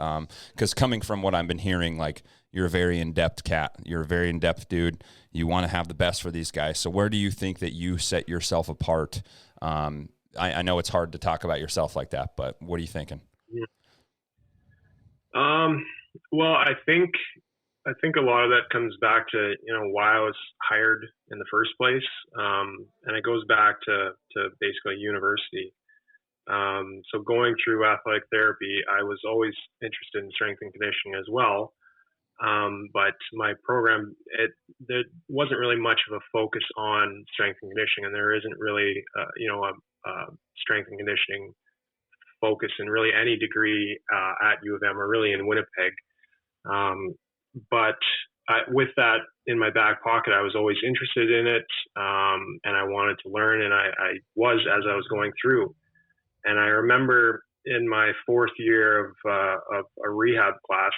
Because coming from what I've been hearing, like, you're a very in-depth cat. You're a very in-depth dude. You want to have the best for these guys. So where do you think that you set yourself apart? I know it's hard to talk about yourself like that, but what are you thinking? Well, I think a lot of that comes back to, why I was hired in the first place. And it goes back to basically university. So going through athletic therapy, I was always interested in strength and conditioning as well. But my program, there wasn't really much of a focus on strength and conditioning, and there isn't really, a strength and conditioning focus in really any degree at U of M or really in Winnipeg. But with that in my back pocket, I was always interested in it, and I wanted to learn, and I was as I was going through. And I remember in my 4th year of a rehab class,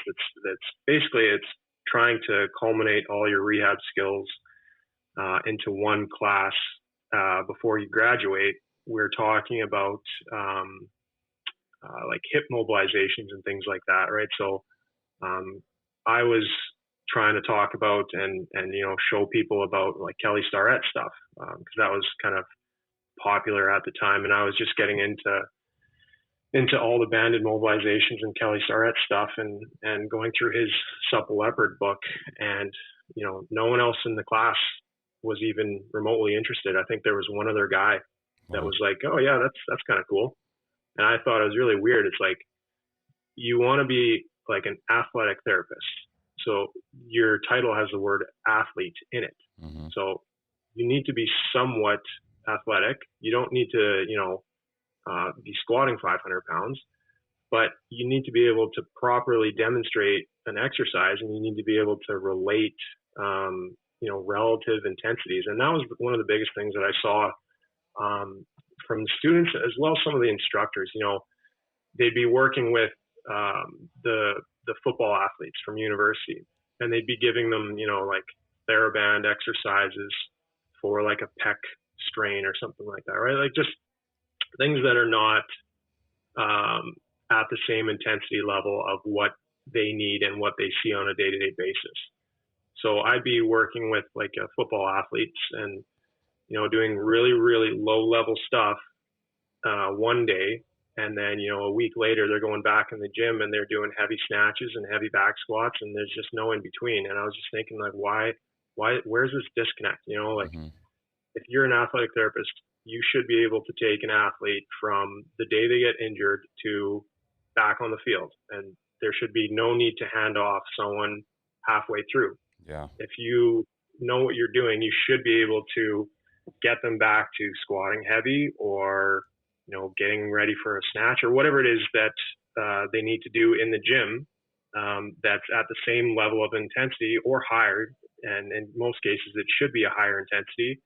it's trying to culminate all your rehab skills into one class before you graduate. We're talking about like hip mobilizations and things like that, right? So I was trying to talk about and show people about like Kelly Starrett stuff because that was kind of popular at the time, and I was just getting into all the banded mobilizations and Kelly Starrett stuff and going through his Supple Leopard book, and no one else in the class was even remotely interested. I think there was one other guy that was like, oh yeah, that's kind of cool. And I thought it was really weird. It's like, you want to be like an athletic therapist. So your title has the word athlete in it. Mm-hmm. So you need to be somewhat athletic. You don't need to, be squatting 500 pounds, but you need to be able to properly demonstrate an exercise, and you need to be able to relate, relative intensities. And that was one of the biggest things that I saw from the students, as well as some of the instructors. They'd be working with the football athletes from university, and they'd be giving them, like TheraBand exercises for like a pec strain or something like that, right? Like just things that are not at the same intensity level of what they need and what they see on a day-to-day basis. So I'd be working with like football athletes and, doing really, really low level stuff one day. And then, a week later, they're going back in the gym and they're doing heavy snatches and heavy back squats, and there's just no in between. And I was just thinking, like, where's this disconnect? Mm-hmm. If you're an athletic therapist, you should be able to take an athlete from the day they get injured to back on the field. And there should be no need to hand off someone halfway through. Yeah. If you know what you're doing, you should be able to get them back to squatting heavy or, getting ready for a snatch or whatever it is that they need to do in the gym that's at the same level of intensity or higher. And in most cases, it should be a higher intensity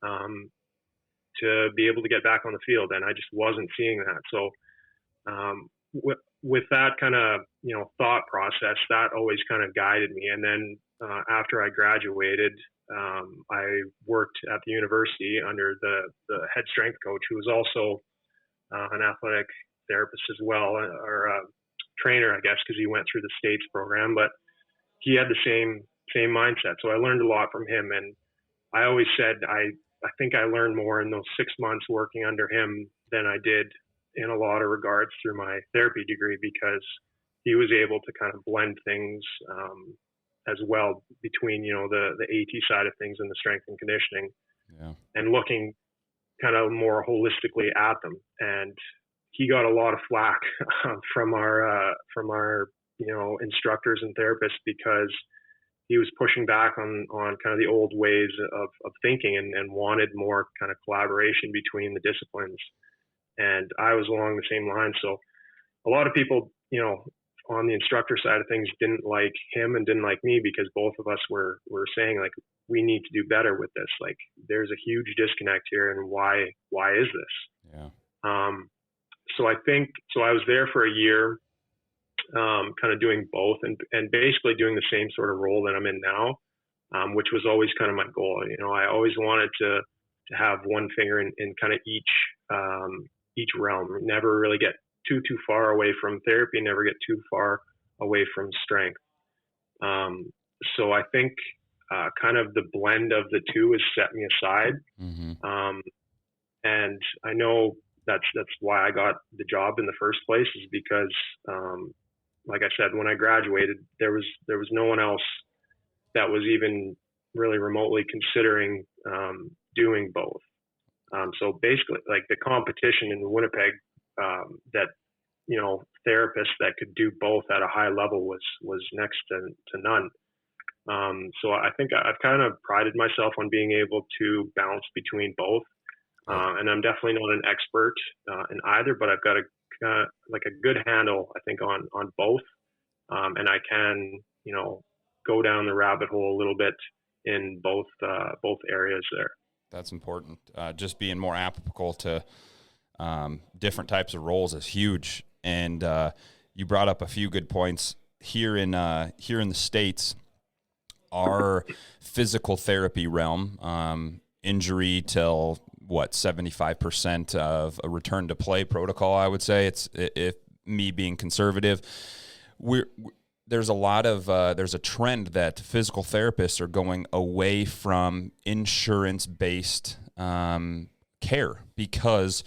to be able to get back on the field. And I just wasn't seeing that. So with that kind of, thought process, that always kind of guided me. And then after I graduated, I worked at the university under the head strength coach, who was also an athletic therapist as well, or a trainer, I guess, because he went through the States program, but he had the same mindset. So I learned a lot from him. And I always said, I think I learned more in those 6 months working under him than I did in a lot of regards through my therapy degree, because he was able to kind of blend things as well between, the AT side of things and the strength and conditioning, and looking kind of more holistically at them. And he got a lot of flack from our instructors and therapists, because he was pushing back on kind of the old ways of thinking and wanted more kind of collaboration between the disciplines. And I was along the same line. So a lot of people, on the instructor side of things didn't like him and didn't like me, because both of us were saying, like, we need to do better with this. Like, there's a huge disconnect here, and why is this? Yeah. So I was there for a year, kind of doing both and basically doing the same sort of role that I'm in now, which was always kind of my goal. I always wanted to have one finger in kind of each realm, never really get too far away from therapy, never get too far away from strength. So I think kind of the blend of the two has set me aside. Mm-hmm. And I know that's why I got the job in the first place, is because, like I said, when I graduated, there was no one else that was even really remotely considering doing both. So basically, like, the competition in Winnipeg, that therapists that could do both at a high level was next to none. So I think I've kind of prided myself on being able to bounce between both. And I'm definitely not an expert in either, but I've got a good handle, I think, on both. And I can, go down the rabbit hole a little bit in both areas there. That's important. Just being more applicable to different types of roles is huge. And you brought up a few good points here in the States. Our physical therapy realm, injury till 75% of a return to play protocol, I would say. It's, if me being conservative, there's a trend that physical therapists are going away from insurance-based care, because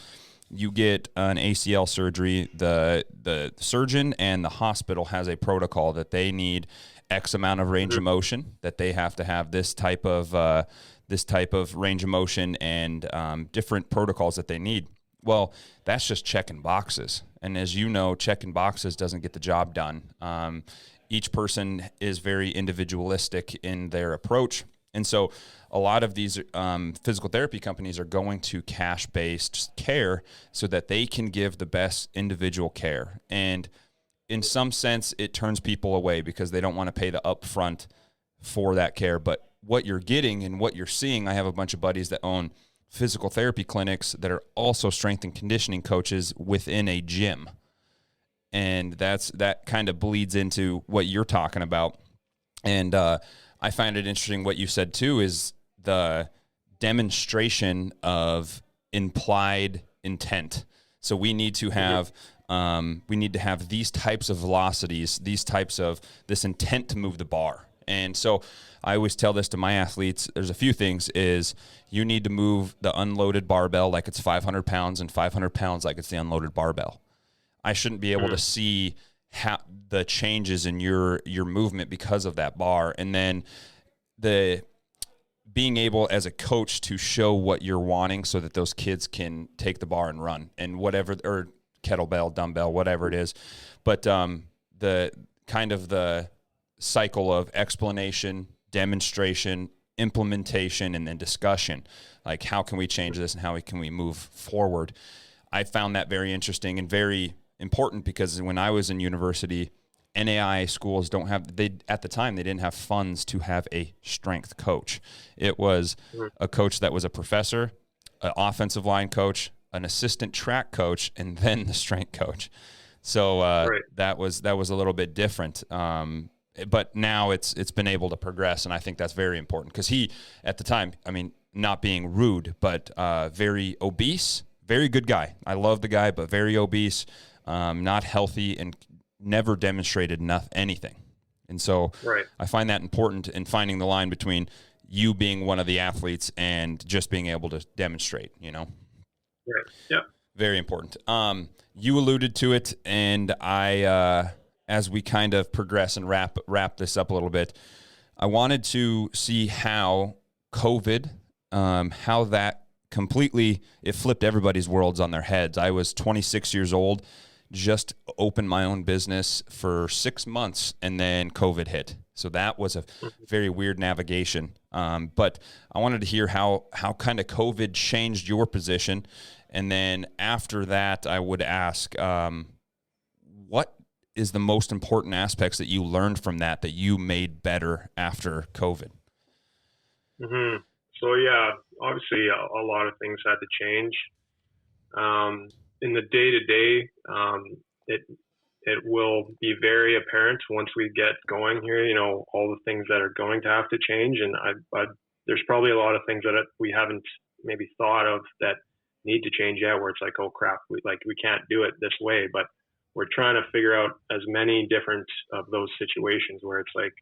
you get an ACL surgery, the surgeon and the hospital has a protocol that they need X amount of range of motion, that they have to have this type of this type of range of motion and different protocols that they need. Well, that's just checking boxes. And as you know, checking boxes doesn't get the job done. Each person is very individualistic in their approach. And so a lot of these physical therapy companies are going to cash-based care so that they can give the best individual care. And in some sense, it turns people away because they don't want to pay the upfront for that care. But what you're getting and what you're seeing, I have a bunch of buddies that own physical therapy clinics that are also strength and conditioning coaches within a gym. And that kind of bleeds into what you're talking about. And I find it interesting what you said too, is the demonstration of implied intent. So we need to have these types of velocities, this intent to move the bar. And so I always tell this to my athletes. There's a few things is you need to move the unloaded barbell like it's 500 pounds and 500 pounds like it's the unloaded barbell. I shouldn't be able to see how the changes in your movement because of that bar. And then the being able as a coach to show what you're wanting so that those kids can take the bar and run and whatever, or kettlebell, dumbbell, whatever it is. But the kind of the cycle of explanation, demonstration, implementation, and then discussion, like how can we change this and how can we move forward. I found that very interesting and very important because when I was in university, NAI schools at the time, they didn't have funds to have a strength coach. It was a coach that was a professor, an offensive line coach, an assistant track coach, and then the strength coach. So that was a little bit different. But now it's been able to progress, and I think that's very important because he, at the time, I mean, not being rude, but very obese, very good guy. I love the guy, but very obese, not healthy, and never demonstrated anything. And so I find that important in finding the line between you being one of the athletes and just being able to demonstrate, Right. Yeah. Very important. You alluded to it, and I, as we kind of progress and wrap this up a little bit, I wanted to see how COVID, how that completely, it flipped everybody's worlds on their heads. I was 26 years old, just opened my own business for 6 months, and then COVID hit. So that was a very weird navigation. But I wanted to hear how kind of COVID changed your position. And then after that, I would ask, what is the most important aspects that you learned from that you made better after COVID? Mm-hmm. So yeah, obviously a lot of things had to change. In the day-to-day, it will be very apparent once we get going here, all the things that are going to have to change. And there's probably a lot of things that we haven't maybe thought of that need to change yet, where it's like, oh crap, we can't do it this way. But we're trying to figure out as many different of those situations where it's like,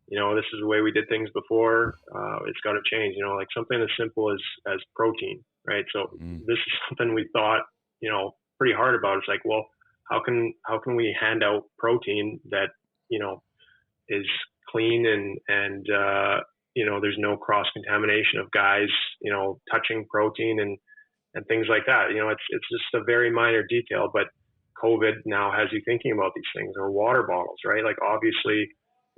this is the way we did things before. It's got to change, like something as simple as protein, right? So this is something we thought, pretty hard about. It's like, well, how can we hand out protein that, is clean and there's no cross contamination of guys, touching protein and things like that. It's just a very minor detail, but COVID now has you thinking about these things. Or water bottles, right? Like obviously,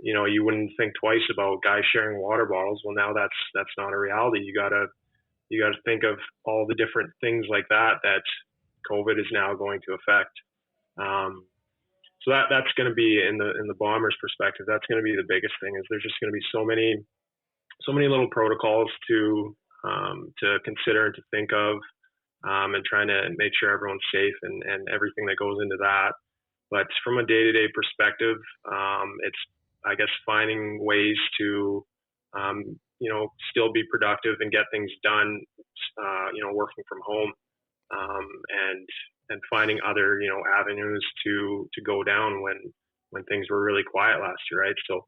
you wouldn't think twice about guys sharing water bottles. Well, now that's not a reality. You gotta think of all the different things like that COVID is now going to affect. So that's going to be in the Bombers' perspective. That's going to be the biggest thing. Is there's just going to be so many little protocols to consider and to think of, and trying to make sure everyone's safe and everything that goes into that. But from a day-to-day perspective, it's, I guess, finding ways to still be productive and get things done, working from home, and finding other, avenues to go down when things were really quiet last year, right? So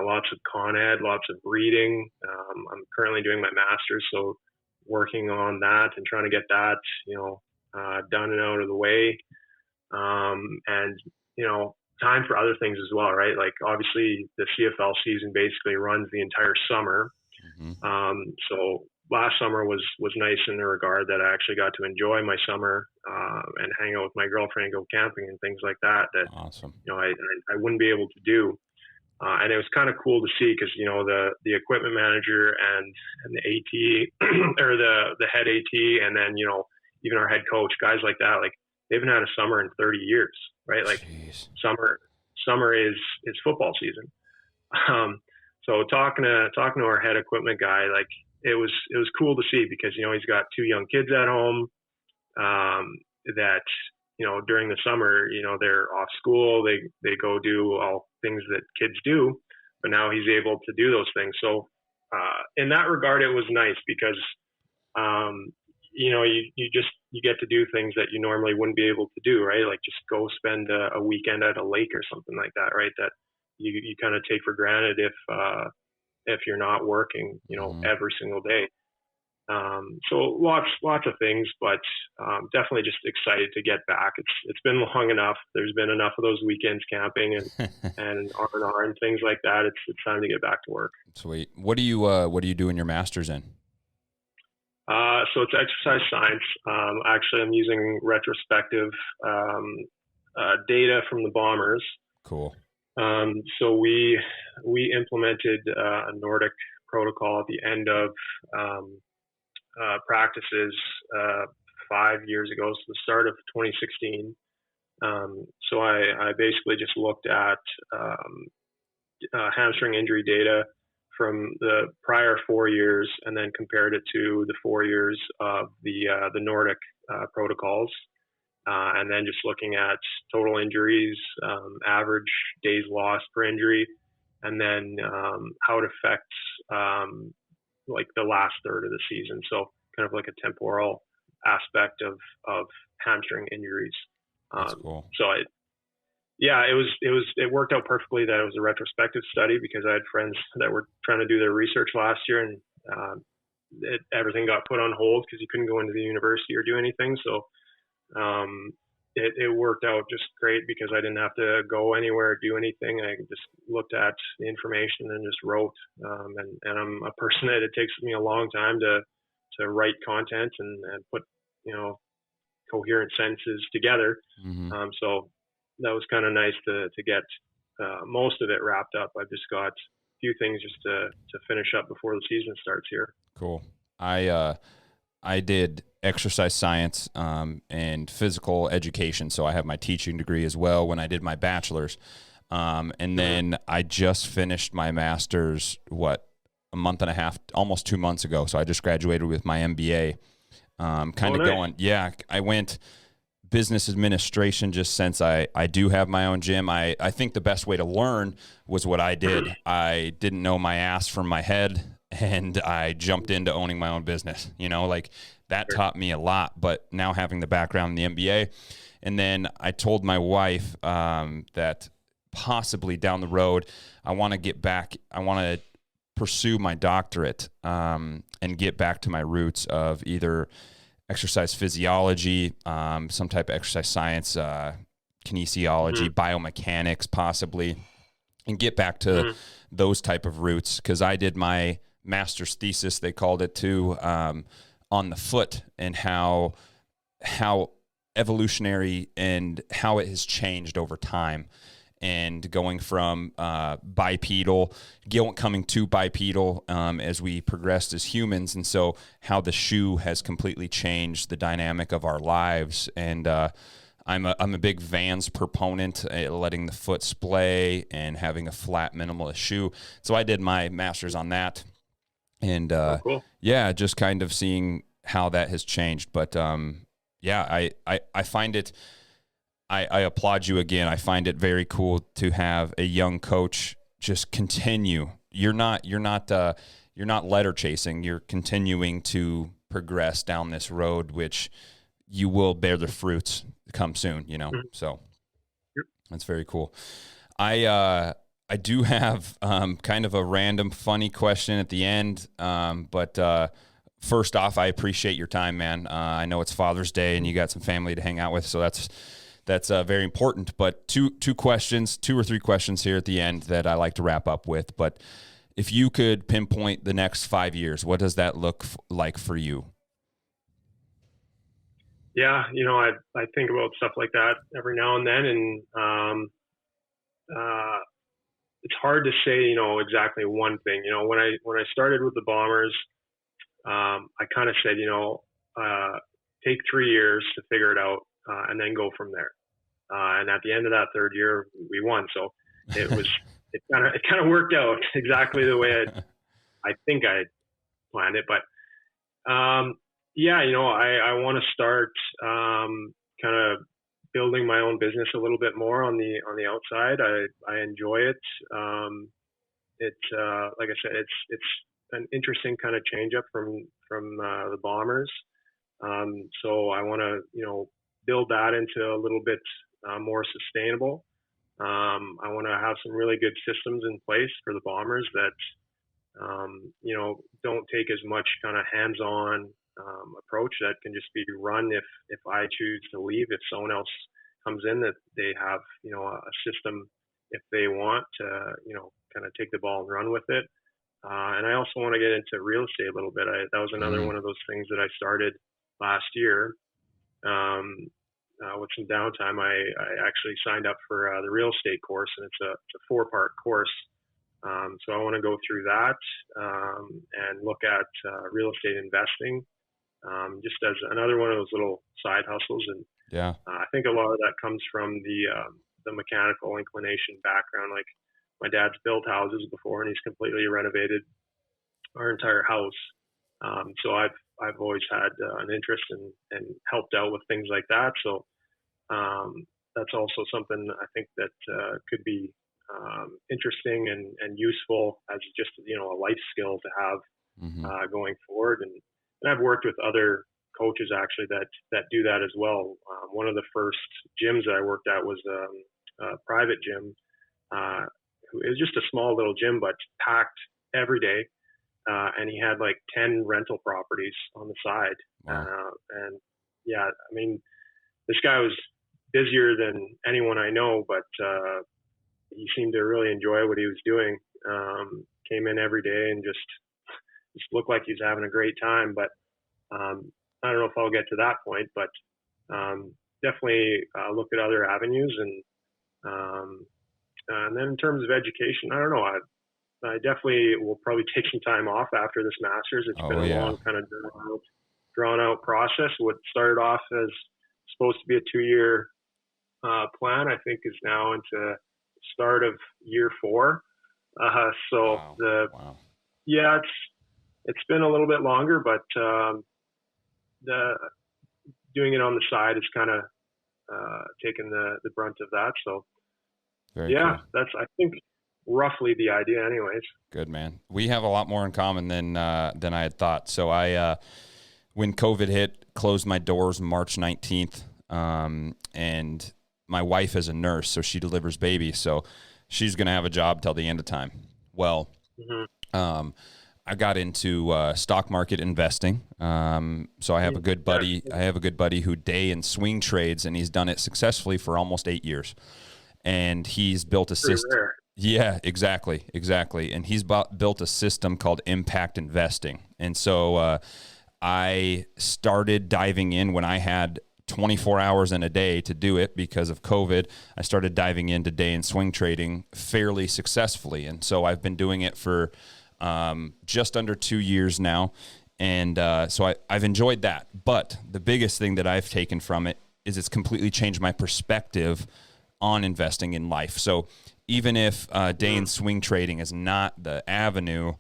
lots of con ed, lots of reading. I'm currently doing my master's, so working on that and trying to get that, done and out of the way. And, time for other things as well, right? Like obviously the CFL season basically runs the entire summer. So last summer was nice in the regard that I actually got to enjoy my summer and hang out with my girlfriend and go camping and things like that. Awesome. I wouldn't be able to do. And it was kind of cool to see because, the equipment manager and the AT or the head AT and then, even our head coach, guys like that, like they haven't had a summer in 30 years, right? Like Jeez. summer is football season. So talking to our head equipment guy, like it was cool to see because, he's got 2 young kids at home, that, during the summer, they're off school, they go do all things that kids do, but now he's able to do those things. So, in that regard, it was nice because, you get to do things that you normally wouldn't be able to do, right? Like just go spend a weekend at a lake or something like that, right? That you kind of take for granted if you're not working, every single day. So lots of things, but definitely just excited to get back. It's been long enough. There's been enough of those weekends camping and R&R and things like that. It's time to get back to work. Sweet. What do you do in your master's in? So it's exercise science. Actually, I'm using retrospective data from the Bombers. Cool. So we implemented a Nordic protocol at the end of practices 5 years ago, so the start of 2016. So I basically just looked at hamstring injury data from the prior 4 years and then compared it to the 4 years of the Nordic protocols. And then just looking at total injuries, average days lost per injury, and then how it affects like the last third of the season. So kind of like a temporal aspect of hamstring injuries. That's cool. So it worked out perfectly that it was a retrospective study because I had friends that were trying to do their research last year and everything got put on hold because you couldn't go into the university or do anything. So it worked out just great because I didn't have to go anywhere, do anything. I just looked at the information and just wrote. And I'm a person that it takes me a long time to write content and put, coherent sentences together. Mm-hmm. So that was kind of nice to get most of it wrapped up. I've just got a few things just to finish up before the season starts here. Cool. I did exercise science and physical education, so I have my teaching degree as well when I did my bachelor's. And then I just finished my master's, a month and a half, almost 2 months ago. So I just graduated with my MBA. I went business administration just since I do have my own gym. I think the best way to learn was what I did. I didn't know my ass from my head, and I jumped into owning my own business. That taught me a lot, but now having the background in the MBA, and then I told my wife that possibly down the road, I want to get back. I want to pursue my doctorate and get back to my roots of either exercise physiology, some type of exercise science, kinesiology, biomechanics, possibly, and get back to those type of roots. Because I did my master's thesis, they called it too, on the foot and how evolutionary and how it has changed over time. And going from bipedal, coming to bipedal as we progressed as humans. And so how the shoe has completely changed the dynamic of our lives. And I'm a big Vans proponent, letting the foot splay and having a flat minimalist shoe. So I did my master's on that. And cool. Just kind of seeing how that has changed. But I find it, I applaud you again. I find it very cool to have a young coach just continue. You're not letter chasing. You're continuing to progress down this road, which you will bear the fruits come soon, So that's very cool. I do have kind of a random funny question at the end, but first off, I appreciate your time, man. I know it's Father's Day and you got some family to hang out with, so that's very important. But two or three questions here at the end that I like to wrap up with. But if you could pinpoint the next 5 years, what does that look like for you? Yeah, I think about stuff like that every now and then, and it's hard to say, exactly one thing. When I started with the Bombers, I kind of said, take 3 years to figure it out, and then go from there. And at the end of that third year, we won. So it kind of worked out exactly the way I think I planned it. But yeah, I want to start kind of building my own business a little bit more on the outside. I enjoy it. It's like I said, it's an interesting kind of change up from the Bombers. So I want to build that into a little bit more sustainable. I want to have some really good systems in place for the Bombers that don't take as much kind of hands-on approach, that can just be run if I choose to leave. If someone else comes in, that they have a system if they want to kind of take the ball and run with it. And I also want to get into real estate a little bit. That was another one of those things that I started last year. With some downtime, I actually signed up for the real estate course, and it's a 4-part course. So I want to go through that and look at real estate investing, just as another one of those little side hustles. And yeah, I think a lot of that comes from the mechanical inclination background. Like, my dad's built houses before, and he's completely renovated our entire house. So I've always had an interest and helped out with things like that. So that's also something I think that could be interesting and useful as just a life skill to have going forward. And I've worked with other coaches actually that do that as well. One of the first gyms that I worked at was a private gym. It was just a small little gym, but packed every day. And he had like 10 rental properties on the side. Wow. And yeah, I mean, this guy was busier than anyone I know, but he seemed to really enjoy what he was doing. Came in every day and just looked like he was having a great time. But I don't know if I'll get to that point, but definitely look at other avenues. And then in terms of education, I don't know. I definitely will probably take some time off after this Masters. It's been a long kind of drawn out process. What started off as supposed to be a 2-year plan, I think, is now into the start of year 4. Yeah, it's been a little bit longer, but doing it on the side is kind of taking the brunt of that. So very cool. That's, I think, roughly the idea anyways. Good, man. We have a lot more in common than I had thought. So I, when COVID hit, closed my doors March 19th. And my wife is a nurse, so she delivers babies. So she's going to have a job till the end of time. Well, I got into stock market investing. So I have a good buddy. I have a good buddy who day and swing trades, and he's done it successfully for almost 8 years. And he's built a system. Yeah, exactly. And he's built a system called impact investing. And so I started diving in when I had 24 hours in a day to do it because of COVID. I started diving into day and swing trading fairly successfully. And so I've been doing it for just under 2 years now. And so I've enjoyed that. But the biggest thing that I've taken from it is it's completely changed my perspective on investing in life. So even if day and swing trading is not the avenue,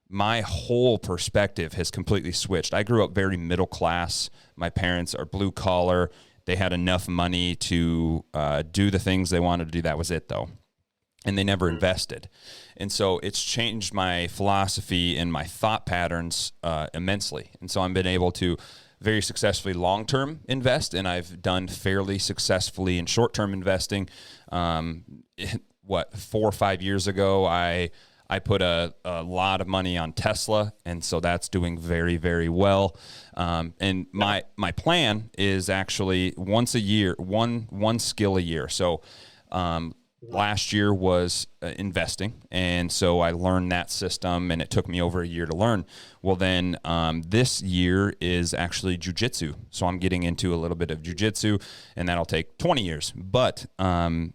my whole perspective has completely switched. I grew up very middle class. My parents are blue collar. They had enough money to do the things they wanted to do. That was it, though. And they never invested. And so it's changed my philosophy and my thought patterns immensely. And so I've been able to very successfully long-term invest, and I've done fairly successfully in short-term investing. 4 or 5 years ago, I put a lot of money on Tesla, and so that's doing very, very well. And my plan is actually once a year, one skill a year. So last year was investing, and so I learned that system, and it took me over a year to learn. Well, then this year is actually jiu-jitsu, so I'm getting into a little bit of jiu-jitsu, and that'll take 20 years. But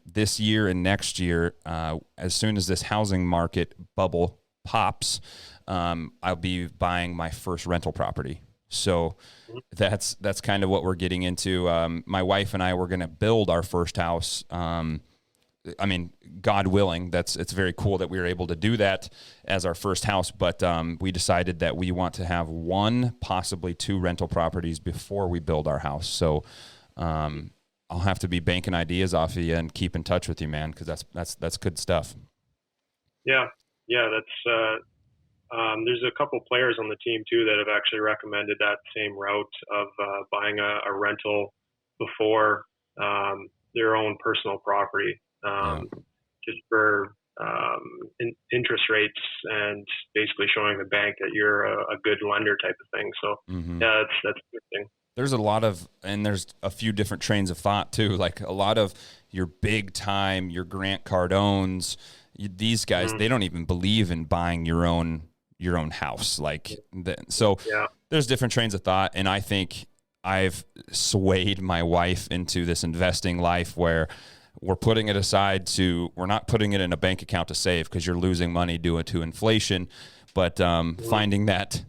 this year and next year, as soon as this housing market bubble pops, I'll be buying my first rental property. So that's kind of what we're getting into. My wife and I were going to build our first house. I mean, God willing, it's very cool that we were able to do that as our first house. But we decided that we want to have one, possibly two rental properties before we build our house. So I'll have to be banking ideas off of you and keep in touch with you, man, because that's good stuff. Yeah, that's. There's a couple players on the team too that have actually recommended that same route of buying a rental before their own personal property. Just for interest rates and basically showing the bank that you're a good lender type of thing. So yeah, that's interesting. There's there's a few different trains of thought too. Like a lot of your big time, your Grant Cardones, these guys, they don't even believe in buying your own house. There's different trains of thought. And I think I've swayed my wife into this investing life where we're putting it aside we're not putting it in a bank account to save because you're losing money due to inflation, but finding that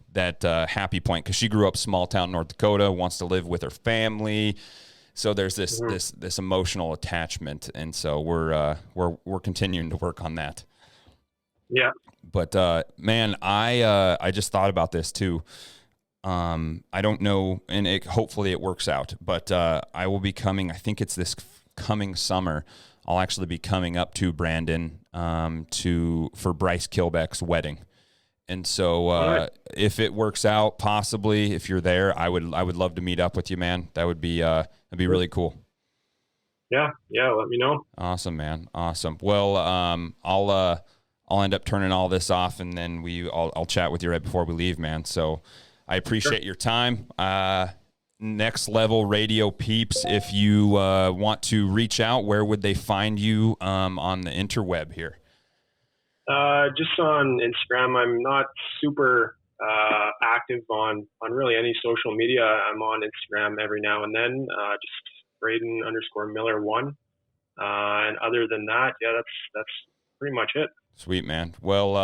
happy point, because she grew up small town North Dakota, wants to live with her family. So there's this emotional attachment. And so we're continuing to work on that. Yeah. But man, I just thought about this too. I don't know, and hopefully it works out, but I will be coming, I think it's this coming summer, I'll actually be coming up to Brayden for Bryce Kilbeck's wedding. And so if it works out, possibly if you're there, I would love to meet up with you, man. That would be that'd be really cool. Yeah, let me know. Awesome, man. Awesome. Well, I'll end up turning all this off, and then I'll chat with you right before we leave, man. So I appreciate your time. Next Level Radio peeps, if you want to reach out, where would they find you on the interweb here? Just on Instagram. I'm not super active on really any social media. I'm on Instagram every now and then, just Brayden_Miller1. And other than that, yeah, that's pretty much it. Sweet, man. Well,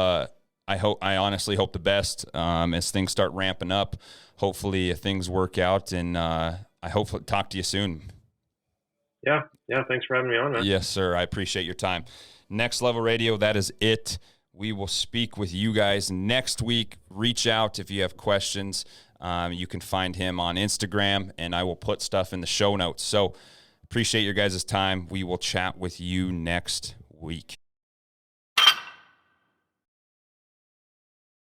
I honestly hope the best as things start ramping up. Hopefully things work out, and I hope to talk to you soon. Yeah. Thanks for having me on, man. Yes, sir. I appreciate your time. Next Level Radio, that is it. We will speak with you guys next week. Reach out if you have questions. You can find him on Instagram, and I will put stuff in the show notes. So appreciate your guys' time. We will chat with you next week.